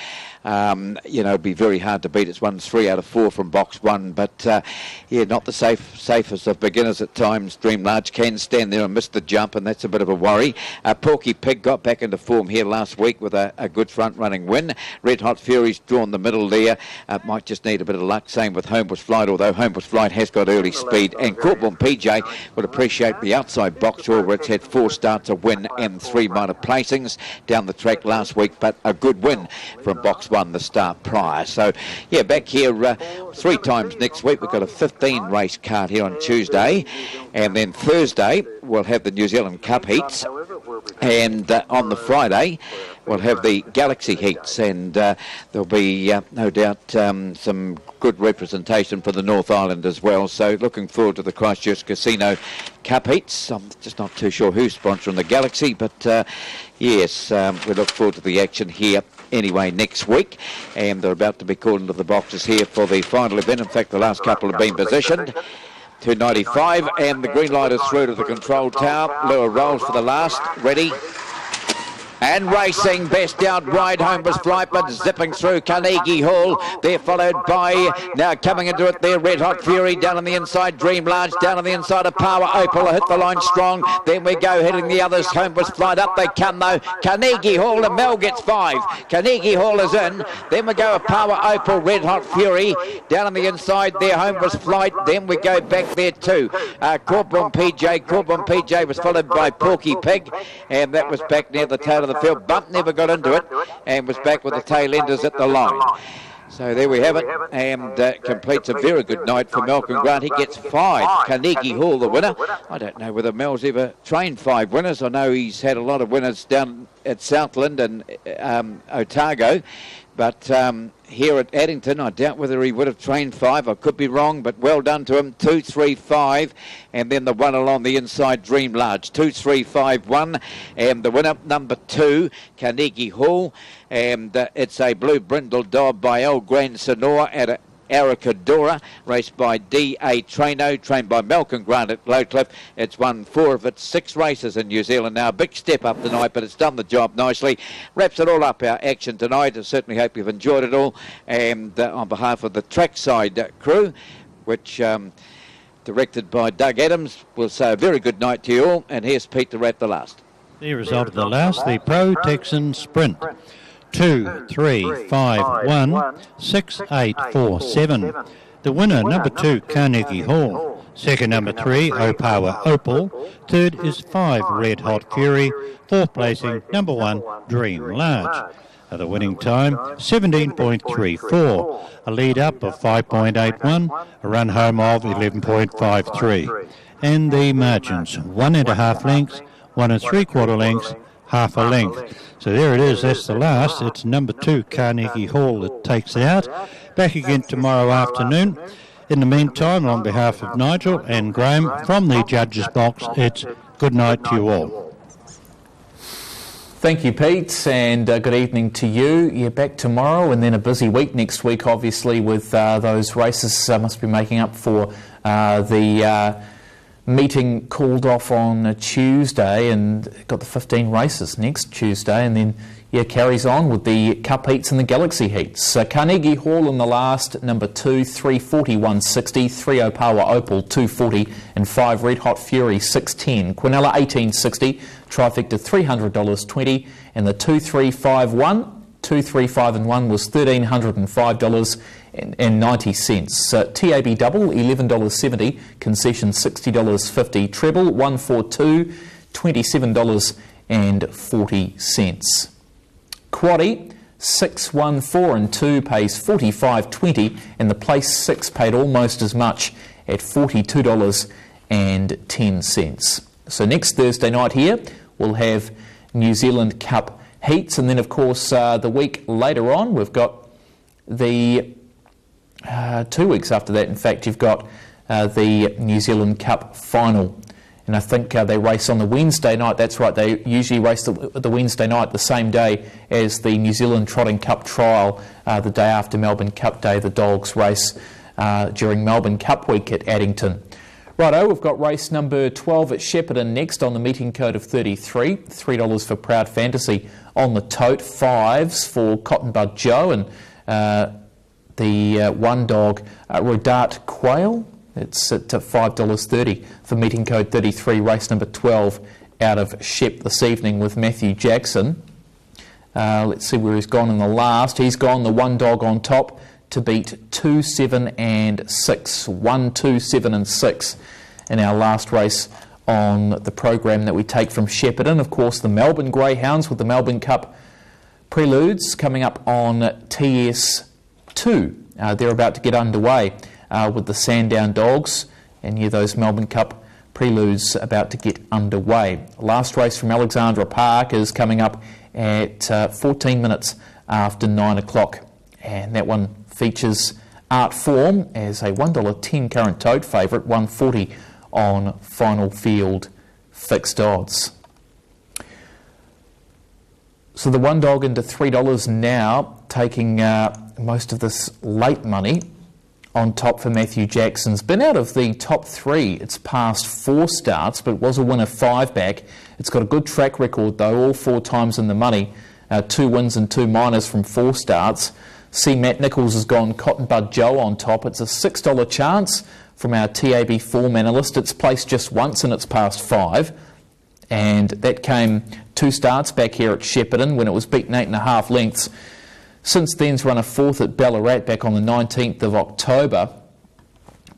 it'd be very hard to beat. It's won 3 out of 4 from box 1, but not the safest of beginners at times. Dream Large can stand there and miss the jump, and that's a bit of a worry. Porky Pig got back into form here last week with a good front-running win. Red Hot Fury's drawn the middle there. Might just need a bit of luck. Same with Homebush Flight, although Homebush Flight has got early speed. And Corporal PJ would appreciate the outside box draw, where it's had 4 starts, a win and 3 minor placings down the track last week, but a good win from box 1 the start prior. So, back here 3 times next week. We've got a 15 race card here on Tuesday, and then Thursday we'll have the New Zealand Cup heats, and on the Friday we'll have the Galaxy heats, and there'll be no doubt some good representation for the North Island as well. So looking forward to the Christchurch Casino Cup heats. I'm just not too sure who's sponsoring the Galaxy, but yes, we look forward to the action here anyway next week, and they're about to be called into the boxes here for the final event. In fact, the last couple have been positioned. 295, and the green light is through to the control tower. Lure rolls for the last, ready and racing. Best out wide, Homebush Flight, but zipping through Carnegie Hall. They're followed by, now coming into it there, Red Hot Fury down on the inside, Dream Large down on the inside of Power Opal, hit the line strong. Then we go heading the others, Homebush Flight, up they come though, Carnegie Hall, and Mel gets 5. Carnegie Hall is in. Then we go Power Opal, Red Hot Fury down on the inside there, Homebush Flight. Then we go back there too, Corporal PJ was followed by Porky Pig, and that was back near the tail of the field. Bump never got into it, and was back with the tail enders at the line. So there we have it, and completes a very good night for Malcolm Grant. He gets 5. Carnegie Hall the winner. I don't know whether Mel's ever trained 5 winners. I know he's had a lot of winners down at Southland and Otago, but here at Addington, I doubt whether he would have trained 5. I could be wrong, but well done to him. 2, 3, 5, and then the one along the inside, Dream Large. 2, 3, 5, 1, and the winner, number 2, Carnegie Hall, and it's a blue brindle dog by El Gran Sonora at Aracadora, raced by D.A. Traino, trained by Malcolm Grant at Glowcliff. It's won 4 of its 6 races in New Zealand now. Big step up tonight, but it's done the job nicely. Wraps it all up, our action tonight. I certainly hope you've enjoyed it all. And on behalf of the trackside crew, which directed by Doug Adams, we'll say a very good night to you all. And here's Pete to wrap the last. The result of the last, the Pro Texan Sprint. 2, 3, 5, 1, 6, 8, 4, 7. The winner, number 2, Carnegie Hall. Second, number 3, Opawa Opal. Third is 5, Red Hot Fury. Fourth placing, number 1, Dream Large. The winning time, 17.34. A lead up of 5.81. A run home of 11.53. And the margins, 1.5 lengths, 1 3/4 lengths, half a length. So there it is, that's the last. It's number 2, Carnegie Hall, that takes out. Back again tomorrow afternoon. In the meantime, on behalf of Nigel and Graham from the judges' box, it's good night to you all. Thank you, Pete, and good evening to you. You're back tomorrow, and then a busy week next week, obviously, with those races. Must be making up for the meeting called off on a Tuesday, and got the 15 races next Tuesday, and then carries on with the Cup Heats and the Galaxy Heats. Carnegie Hall in the last, number 2, 340, 160, 3 Opawa Opal, 240, and 5 Red Hot Fury, 610. Quinella, 1860, trifecta, $300.20, and the 2351, 235 and 1 was $1,305.90. TAB double, $11.70, concession $60.50, treble 142, $27.40. Quaddy, 6, 1, 4 and 2 pays $45.20, and the place 6 paid almost as much at $42.10. So next Thursday night here we'll have New Zealand Cup Heats, and then of course the week later on we've got the 2 weeks after that, in fact, you've got the New Zealand Cup final. And I think they race on the Wednesday night. That's right, they usually race the Wednesday night, the same day as the New Zealand Trotting Cup trial, the day after Melbourne Cup Day. The dogs race during Melbourne Cup week at Addington. Righto, we've got race number 12 at Shepparton next on the meeting code of 33. $3 for Proud Fantasy on the tote, 5s for Cotton Bud Joe, and the one dog, Rodart Quail. It's at $5.30 for meeting code 33, race number 12 out of Shep this evening with Matthew Jackson. Let's see where he's gone in the last. He's gone the one dog on top to beat 2, 7 and 6. 1, 2, 7 and 6 in our last race on the program that we take from Shepparton. Of course, the Melbourne Greyhounds with the Melbourne Cup Preludes coming up on TS2. They're about to get underway with the Sandown Dogs, and those Melbourne Cup Preludes about to get underway. Last race from Alexandra Park is coming up at 14 minutes after 9 o'clock, and that one features Art Form as a $1.10 current tote favourite, 140 on final field fixed odds. So the one dog into $3 now, taking most of this late money. On top for Matthew Jackson's been out of the top 3. It's passed 4 starts, but it was a winner 5 back. It's got a good track record though, all 4 times in the money. 2 wins and 2 minors from 4 starts. See, Matt Nichols has gone Cotton Bud Joe on top. It's a $6 chance from our TAB form analyst. It's placed just once and it's passed 5. And that came 2 starts back here at Shepparton when it was beaten 8.5 lengths. Since then's run a 4th at Ballarat back on the 19th of October.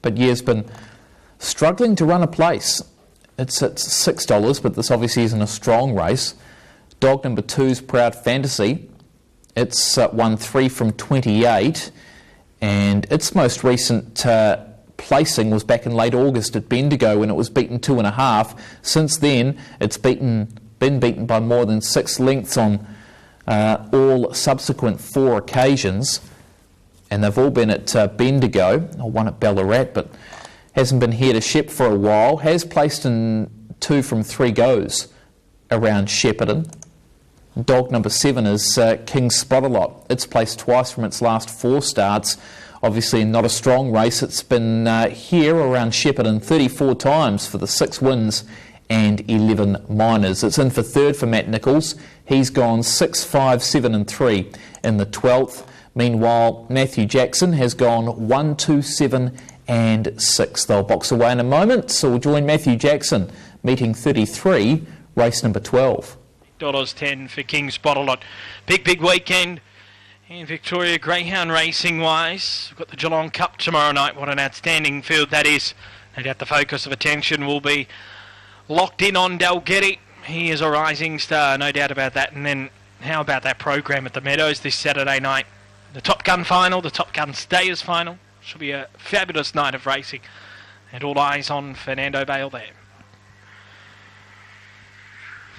But has been struggling to run a place. It's at $6, but this obviously isn't a strong race. Dog number 2's Proud Fantasy. It's won 3 from 28, and its most recent placing was back in late August at Bendigo when it was beaten 2.5. Since then, it's been beaten by more than 6 lengths on all subsequent 4 occasions, and they've all been at Bendigo, or one at Ballarat, but hasn't been here to Shep for a while. Has placed in 2 from 3 goes around Shepparton. Dog number 7 is King Spot-A-Lot. It's placed twice from its last 4 starts. Obviously not a strong race. It's been here around Shepparton 34 times for the 6 wins and 11 minors. It's in for 3rd for Matt Nichols. He's gone 6, 5, 7 and 3 in the 12th. Meanwhile, Matthew Jackson has gone 1, 2, 7 and 6. They'll box away in a moment, so we'll join Matthew Jackson, meeting 33, race number 12. $10 for King Spot-A-Lot. Big weekend in Victoria Greyhound racing wise. We've got the Geelong Cup tomorrow night. What an outstanding field that is. No doubt the focus of attention will be locked in on Dalgety. He is a rising star, no doubt about that. And then how about that program at the Meadows this Saturday night? The Top Gun final, the Top Gun Stayers final. Should be a fabulous night of racing. And all eyes on Fernando Bale there.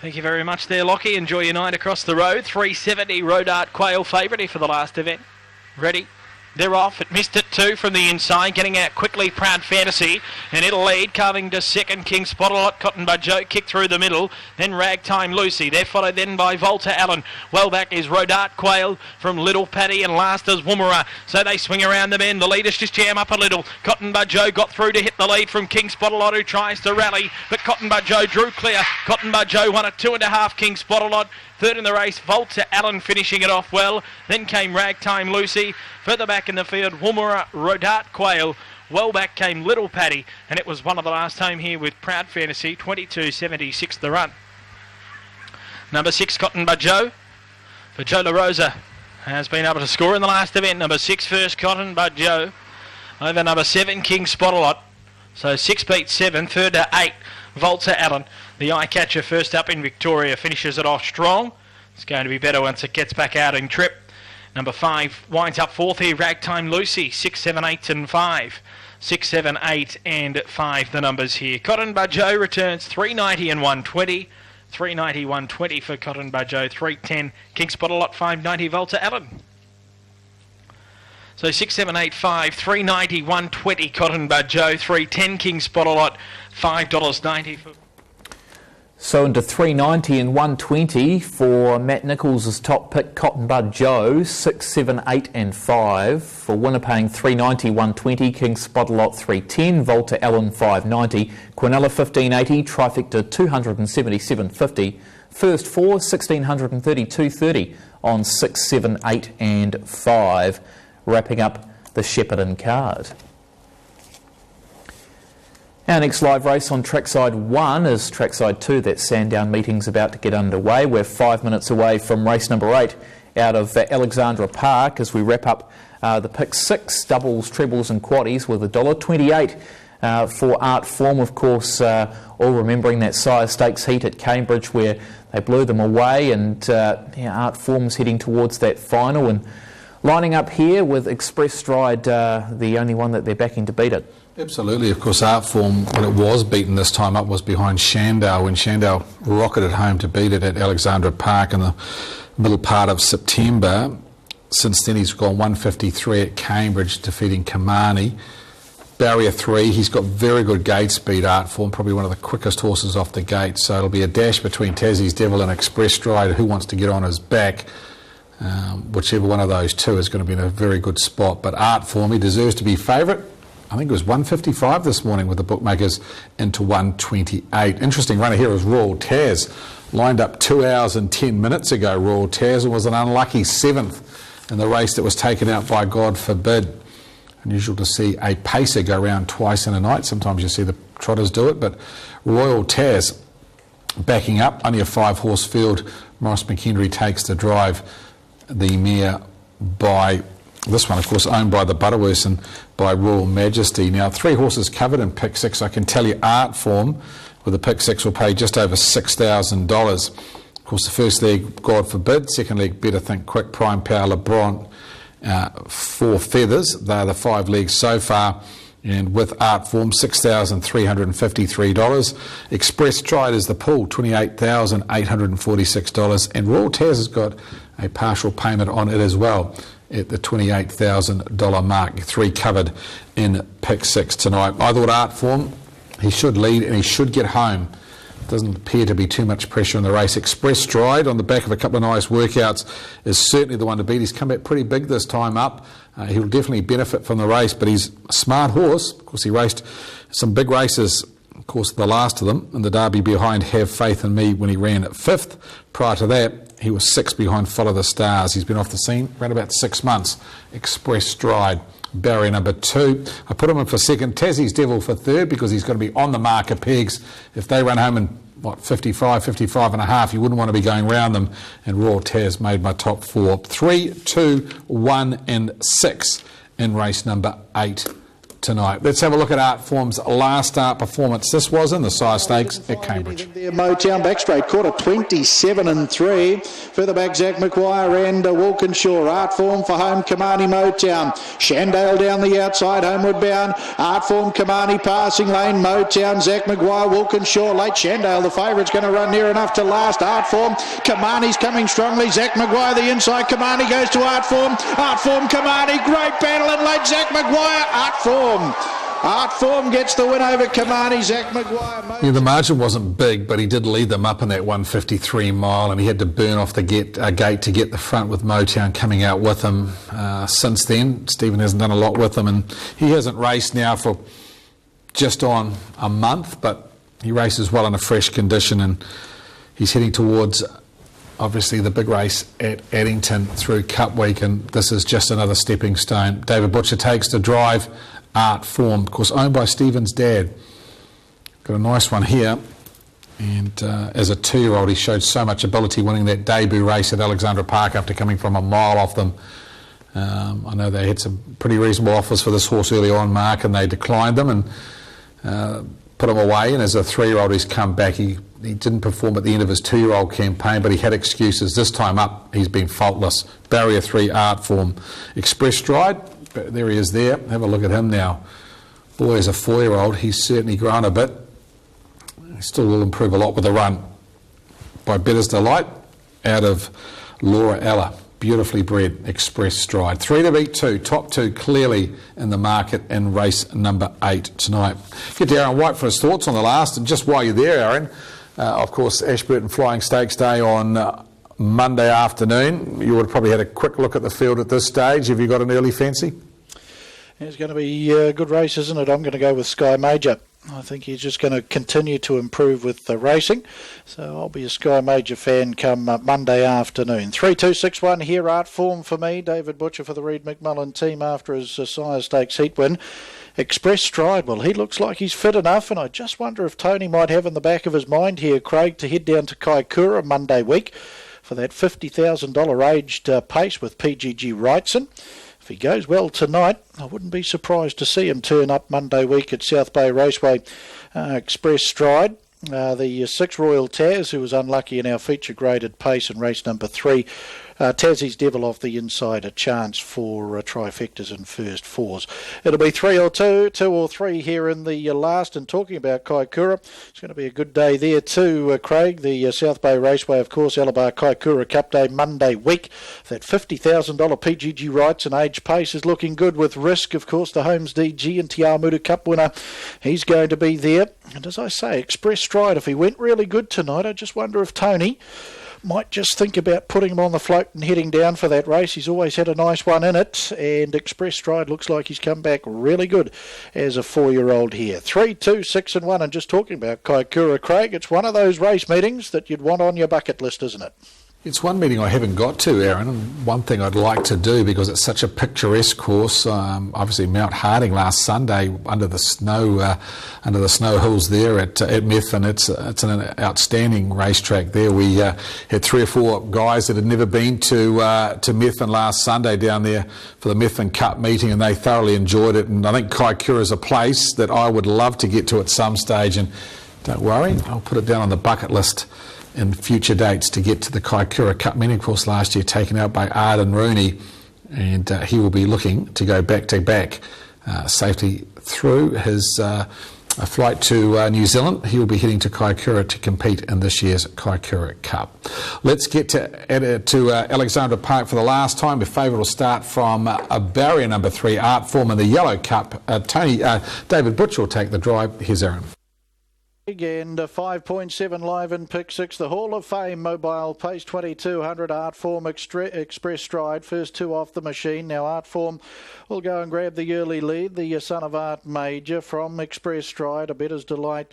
Thank you very much there, Lockie. Enjoy your night across the road. 370 Rodart Quail favourite for the last event. Ready? They're off. It missed it too from the inside. Getting out quickly, Proud Fantasy. And it'll lead. Carving to second, King Spot-a-Lot. Cotton Bud Joe kicked through the middle. Then Ragtime Lucy. They're followed then by Volta Allen. Well back is Rodart Quail from Little Paddy, and last is Woomera. So they swing around the bend. The leaders just jam up a little. Cotton Bud Joe got through to hit the lead from King Spot-a-Lot, who tries to rally. But Cotton Bud Joe drew clear. Cotton Bud Joe won at 2.5. King Spot-a-Lot. Third in the race, Volta Allen finishing it off well. Then came Ragtime Lucy. Further back in the field, Woomera, Rodart Quail. Well back came Little Paddy, and it was one of the last home here with Proud Fantasy, 22.76 the run. Number 6, Cotton Bud Joe. For Joe La Rosa has been able to score in the last event. Number 6, First Cotton Bud Joe. Over number 7, King Spot-a-Lot. So 6 beats 7, third to 8, Volta Allen. The eye catcher first up in Victoria finishes it off strong. It's going to be better once it gets back out in trip. Number 5 winds up fourth here, Ragtime Lucy, 6, 7, 8 and 5. 6, 7, 8 and 5 the numbers here. Cotton Bud Joe returns 390 and 120. 390, 120 for Cotton Bud Joe, 310 King Spot-a-Lot, 590 Volta Allen. So 6, 7, 8, 5, 390, 120 Cotton Bud Joe, 310 King Spot-a-Lot, $5.90 for... So into 390 and 120 for Matt Nichols' top pick, Cotton Bud Joe, 6, 7, 8 and 5. For winner paying 390, 120, King Spot-a-Lot 310, Volta Allen 590, Quinella 1580, Trifecta 277.50. First 4, 1632.30 on 6, 7, 8 and 5. Wrapping up the Shepparton card. Our next live race on trackside 1 is trackside 2. That Sandown meeting's about to get underway. We're 5 minutes away from race number 8 out of Alexandra Park as we wrap up the pick 6 doubles, trebles and quaddies with $1.28 for Art Form. Of course, all remembering that Sire Stakes heat at Cambridge where they blew them away, and Art Form's heading towards that final and lining up here with Express Stride, the only one that they're backing to beat it. Absolutely. Of course, Art Form, when it was beaten this time up, was behind Shandale when Shandale rocketed home to beat it at Alexandra Park in the middle part of September. Since then, he's gone 153 at Cambridge, defeating Kamani. Barrier 3, he's got very good gate speed, Art Form, probably one of the quickest horses off the gate. So it'll be a dash between Tassie's Devil and Express Stride. Who wants to get on his back? Whichever one of those two is going to be in a very good spot. But Art Form, he deserves to be favourite. I think it was 155 this morning with the bookmakers into 128. Interesting runner here is Royal Taz. Lined up 2 hours and 10 minutes ago, Royal Taz, and was an unlucky 7th in the race that was taken out by God Forbid. Unusual to see a pacer go round twice in a night. Sometimes you see the trotters do it, but Royal Taz backing up. Only a 5-horse field. Morris McHenry takes the drive. The mare by... This one, of course, owned by the Butterworths and by Royal Majesty. Now, 3 horses covered in pick 6. I can tell you Art Form with the pick 6 will pay just over $6,000. Of course, the first leg, God Forbid. Second leg, Better Think Quick, Prime Power, LeBron, 4 Feathers. They're the 5 legs so far. And with Art Form, $6,353. Express Stride is the pool, $28,846. And Royal Taz has got a partial payment on it as well at the $28,000 mark. 3 covered in pick 6 tonight. I thought Art Form, he should lead and he should get home. Doesn't appear to be too much pressure in the race. Express Stride, on the back of a couple of nice workouts, is certainly the one to beat. He's come back pretty big this time up. He'll definitely benefit from the race, but he's a smart horse. Of course, he raced some big races, of course, the last of them, in the Derby behind Have Faith in Me when he ran at 5th. Prior to that, he was 6th behind Follow the Stars. He's been off the scene around about 6 months. Express Stride, barrier number 2. I put him in for second. Tassie's Devil for third because he's got to be on the marker pegs. If they run home in, 55 and a half, you wouldn't want to be going round them. And Royal Taz made my top 4. 3, 2, 1 and 6 in race number 8 tonight. Let's have a look at Art Form's last start performance. This was in the Sire Stakes at Cambridge. There, Motown back straight, quarter 27-3. Further back, Zach McGuire and Walkinshaw. Art Form for home, Kamani Motown. Shandale down the outside, homeward bound. Art Form, Kamani passing lane, Motown, Zach McGuire, Walkinshaw late. Shandale, the favourite's going to run near enough to last. Art Form, Kamani's coming strongly. Zach McGuire the inside. Kamani goes to Art Form. Art Form, Kamani, great battle in late. Zach McGuire, Art Form. Art Form gets the win over Kamani. Zach McGuire. Yeah, the margin wasn't big, but he did lead them up in that 153 mile, and he had to burn off the gate to get the front with Motown coming out with him. Since then, Stephen hasn't done a lot with him, and he hasn't raced now for just on a month, but he races well in a fresh condition, and he's heading towards obviously the big race at Addington through Cup Week, and this is just another stepping stone. David Butcher takes the drive. Art Form, of course, owned by Stephen's dad. Got a nice one here, and as a 2-year-old he showed so much ability winning that debut race at Alexandra Park after coming from a mile off them. I know they had some pretty reasonable offers for this horse early on, Mark, and they declined them and put him away, and as a 3-year-old he's come back. He didn't perform at the end of his 2-year-old campaign, but he had excuses. This time up he's been faultless. Barrier 3, Art Form. Express Stride, there he is there. Have a look at him now. Boy, as a 4-year-old he's certainly grown a bit. He still will improve a lot with the run. By Better's Delight out of Laura Ella. Beautifully bred Express Stride. 3 to beat 2. Top 2 clearly in the market in race number 8 tonight. Get to Aaron White for his thoughts on the last. And just while you're there, Aaron, of course, Ashburton Flying Stakes Day on Monday afternoon. You would have probably had a quick look at the field at this stage. Have you got an early fancy? It's going to be a good race, isn't it? I'm going to go with Sky Major. I think he's just going to continue to improve with the racing. So I'll be a Sky Major fan come Monday afternoon. 3-2-6-1 here, Art Form for me. David Butcher for the Reid McMullen team after his Sire Stakes heat win. Express Stride, well, he looks like he's fit enough, and I just wonder if Tony might have in the back of his mind here, Craig, to head down to Kaikoura Monday week for that $50,000 aged pace with PGG Wrightson. If he goes well tonight, I wouldn't be surprised to see him turn up Monday week at South Bay Raceway. Express Stride, the 6 Royal Taz, who was unlucky in our feature graded pace in race number 3. Tassie's Devil off the inside, a chance for trifectas and first fours. It'll be 3 or 2 or 3 here in the last. And talking about Kaikoura, it's going to be a good day there too, Craig. The South Bay Raceway, of course, Alabar Kaikoura Cup Day Monday week. That $50,000 PGG Rights and age pace is looking good with Risk, of course, the Holmes DG and Te Awamutu Cup winner. He's going to be there. And as I say, Express Stride, if he went really good tonight, I just wonder if Tony might just think about putting him on the float and heading down for that race. He's always had a nice one in it, and Express Stride looks like he's come back really good as a 4-year-old here. 3-2-6-1, and just talking about Kaikoura, Craig, it's one of those race meetings that you'd want on your bucket list, isn't it? It's one meeting I haven't got to, Aaron, and one thing I'd like to do because it's such a picturesque course. Obviously, Mount Harding last Sunday under the snow hills there at Methven. It's an outstanding racetrack there. We had 3 or 4 guys that had never been to Methven last Sunday down there for the Methven Cup meeting, and they thoroughly enjoyed it. And I think Kaikoura is a place that I would love to get to at some stage. And don't worry, I'll put it down on the bucket list in future dates to get to the Kaikoura Cup meeting. Of course, last year taken out by Arden Rooney, and he will be looking to go back-to-back safely through his flight to New Zealand. He will be heading to Kaikoura to compete in this year's Kaikoura Cup. Let's get to Alexandra Park for the last time. A favourite will start from barrier number 3, Art Form in the Yellow Cup. David Butcher will take the drive. Here's Aaron. And 5.7 live in pick 6. The Hall of Fame mobile pace 2200. Art Form Express Stride. First 2 off the machine. Now Art Form will go and grab the early lead. The son of Art Major from Express Stride. A Better's Delight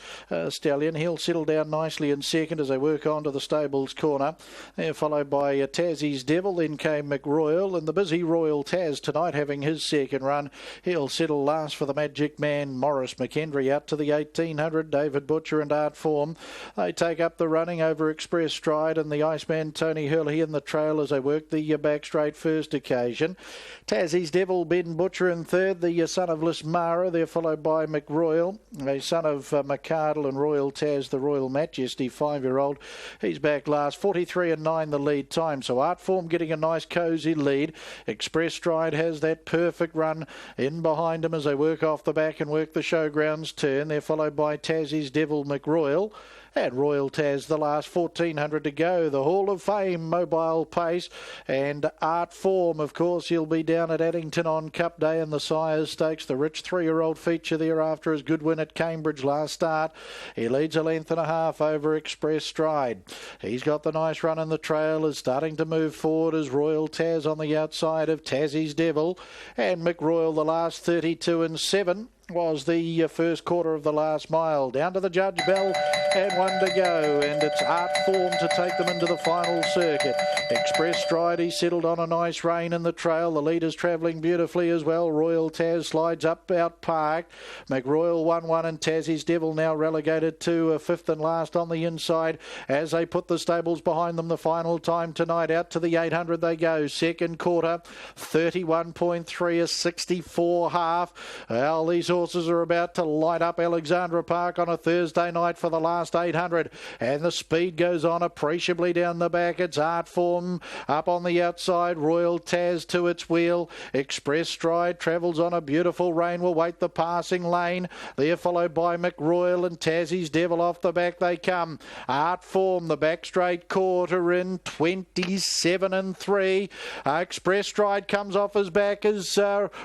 stallion. He'll settle down nicely in second as they work on to the stables corner. They're followed by Tassie's Devil. Then came McRoyal, and the busy Royal Taz tonight having his second run. He'll settle last for the Magic Man Morris McKendry out to the 1800. David Butcher Butcher and Art Form. They take up the running over Express Stride and the Iceman Tony Hurley in the trail as they work the back straight first occasion. Tassie's Devil, Ben Butcher in third, the son of Lismara. They're followed by McRoyal, a son of McCardle, and Royal Taz, the Royal Majesty, 5-year-old. He's back last, 43 and 9 the lead time. So Art Form getting a nice cosy lead. Express Stride has that perfect run in behind him as they work off the back and work the showgrounds turn. They're followed by Tassie's Devil, McRoyal, and Royal Taz, the last 1,400 to go. The Hall of Fame Mobile Pace and Art Form, of course, he'll be down at Addington on Cup Day in the Sires Stakes. The rich 3-year-old feature thereafter his good win at Cambridge last start. He leads a length and a half over Express Stride. He's got the nice run in the trail, is starting to move forward as Royal Taz on the outside of Tassie's Devil, and McRoyal the last 32 and 7. Was the first quarter of the last mile. Down to the judge bell and one to go, and it's Art Form to take them into the final circuit. Express Stride, he settled on a nice rein in the trail. The leader's travelling beautifully as well. Royal Taz slides up out parked. McRoyal 1-1 and Tassie's Devil now relegated to fifth and last on the inside as they put the stables behind them. The final time tonight, out to the 800 they go. Second quarter, 31.3, a 64 half. Well, these horses are about to light up Alexandra Park on a Thursday night for the last 800, and the speed goes on appreciably down the back. It's Art Form up on the outside, Royal Taz to its wheel. Express Stride travels on a beautiful rein, will wait the passing lane. They're followed by McRoyal and Tassie's Devil. Off the back they come. Art Form, the back straight quarter in 27 and 3. Express Stride comes off his back as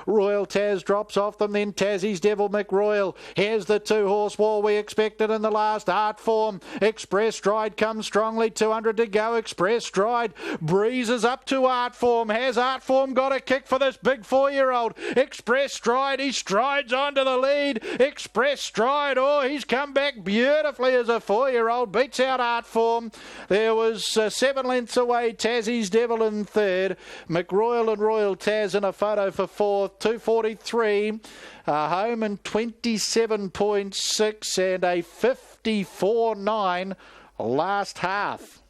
Royal Taz drops off them, then Tassie's Devil, McRoyal. Here's the 2-horse war we expected in the last. Art Form, Express Stride comes strongly, 200 to go. Express Stride breezes up to Art Form. Has Art Form got a kick for this big 4-year-old? Express Stride, he strides onto the lead. Express Stride, oh, he's come back beautifully as a 4-year-old. Beats out Art Form. There was 7 lengths away, Tassie's Devil in third. McRoyal and Royal Taz in a photo for fourth, 243. Home in 27.6 and a 54.9 last half.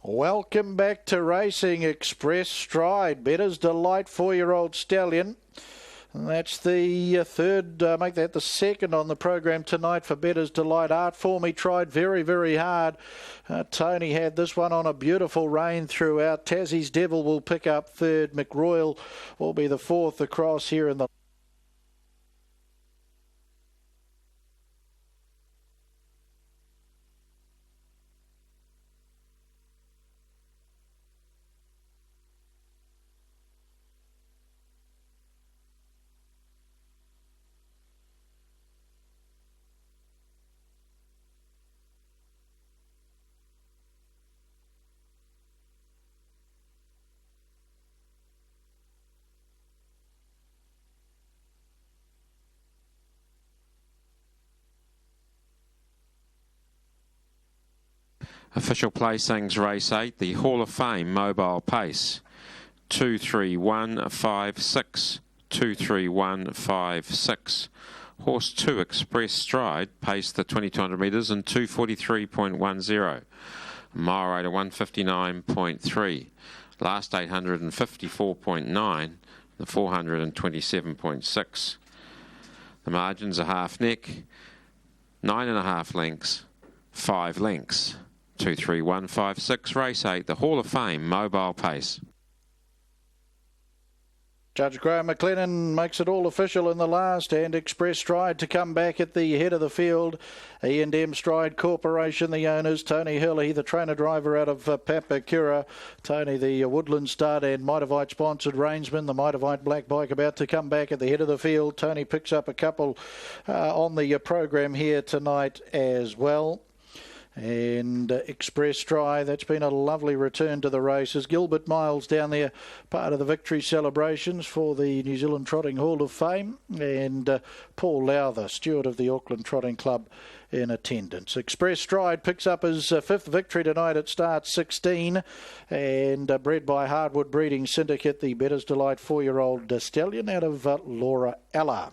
Welcome back to racing. Express Stride, Bettor's Delight, 4-year-old stallion. That's the third, make that the second on the program tonight for Bettor's Delight. Art Form, he tried very, very hard. Tony had this one on a beautiful rein throughout. Tassie's Devil will pick up third. McRoyal will be the fourth across here in the Official placings, race 8, the Hall of Fame Mobile Pace, 23156, 23156. Horse 2, Express Stride, paced the 2200 metres in 243.10. Mile rate of 159.3. Last 854.9, the 427.6. The margins are half neck, 9.5 lengths, 5 lengths. 23156, race 8, the Hall of Fame Mobile Pace. Judge Graham McLennan makes it all official in the last, and Express Stride to come back at the head of the field. E&M Stride Corporation, the owners. Tony Hurley, the trainer-driver out of Papakura. Tony, the Woodland stud, and Mitavite sponsored Rainsman. The Mitavite Black Bike about to come back at the head of the field. Tony picks up a couple on the program here tonight as well. And Express Stride, that's been a lovely return to the races. Gilbert Miles down there, part of the victory celebrations for the New Zealand Trotting Hall of Fame, and Paul Lowther, steward of the Auckland Trotting Club, in attendance. Express Stride picks up his fifth victory tonight at start 16, and bred by Hardwood Breeding Syndicate, the Bettor's Delight 4-year-old stallion out of Laura Ella.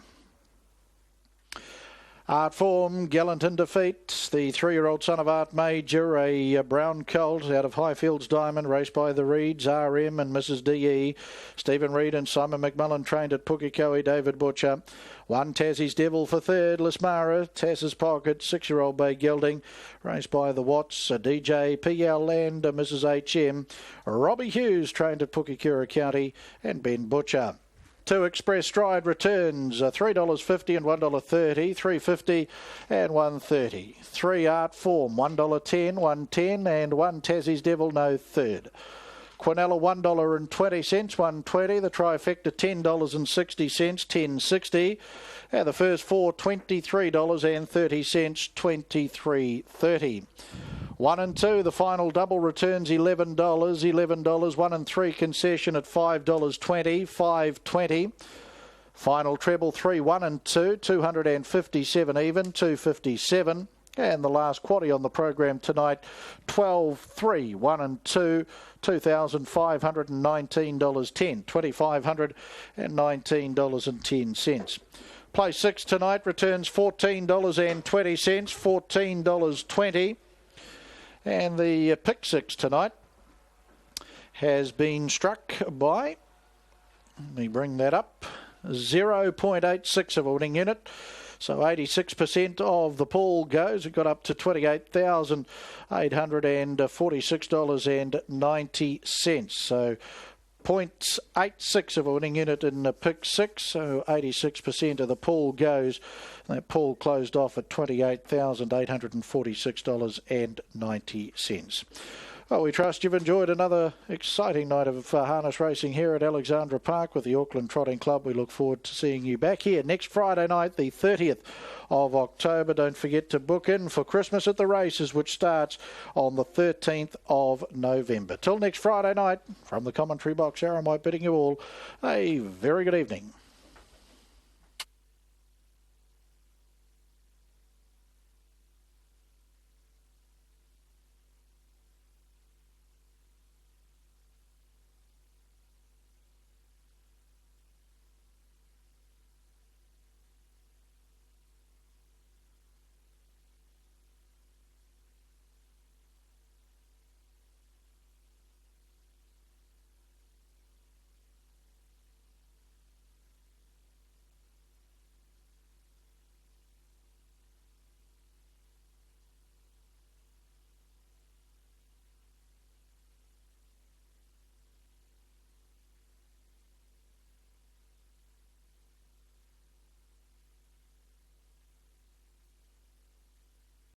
Art Form, gallant in defeat. The 3-year-old son of Art Major, a brown colt out of Highfields Diamond, raced by the Reeds, RM and Mrs. D.E. Stephen Reed and Simon McMullen trained at Pukekohe, David Butcher. 1 Tassie's Devil for third, Lismara, Tass's Pocket, 6-year-old Bay Gilding, raced by the Watts, DJ, PL Land, Mrs. H.M. Robbie Hughes trained at Pukekura County, and Ben Butcher. 2 Express Stride returns, $3.50 and $1.30, $3.50 and $1.30. 3 Art Form, $1.10, $1.10 and 1 Tassie's Devil, no third. Quinella, $1.20, $1.20. The trifecta, $10.60, $10.60. And the first 4, $23.30, $23.30. 1 and 2, the final double returns $11, $11. 1 and 3 concession at $5.20, $5.20. Final treble 3, 1 and 2, 257 even, 257. And the last quaddie on the program tonight, 12, 3, 1 and 2, $2,519.10, $2,519.10. Play 6 tonight returns $14.20, $14.20. And the pick 6 tonight has been struck by, let me bring that up, 0.86 of a winning unit. So 86% of the pool goes. It got up to $28,846.90. So 0.86 of a winning unit in the pick 6. So 86% of the pool goes. That pool closed off at $28,846.90. Well, we trust you've enjoyed another exciting night of harness racing here at Alexandra Park with the Auckland Trotting Club. We look forward to seeing you back here next Friday night, the 30th of October. Don't forget to book in for Christmas at the Races, which starts on the 13th of November. Till next Friday night, from the commentary box, Aaron White bidding you all a very good evening.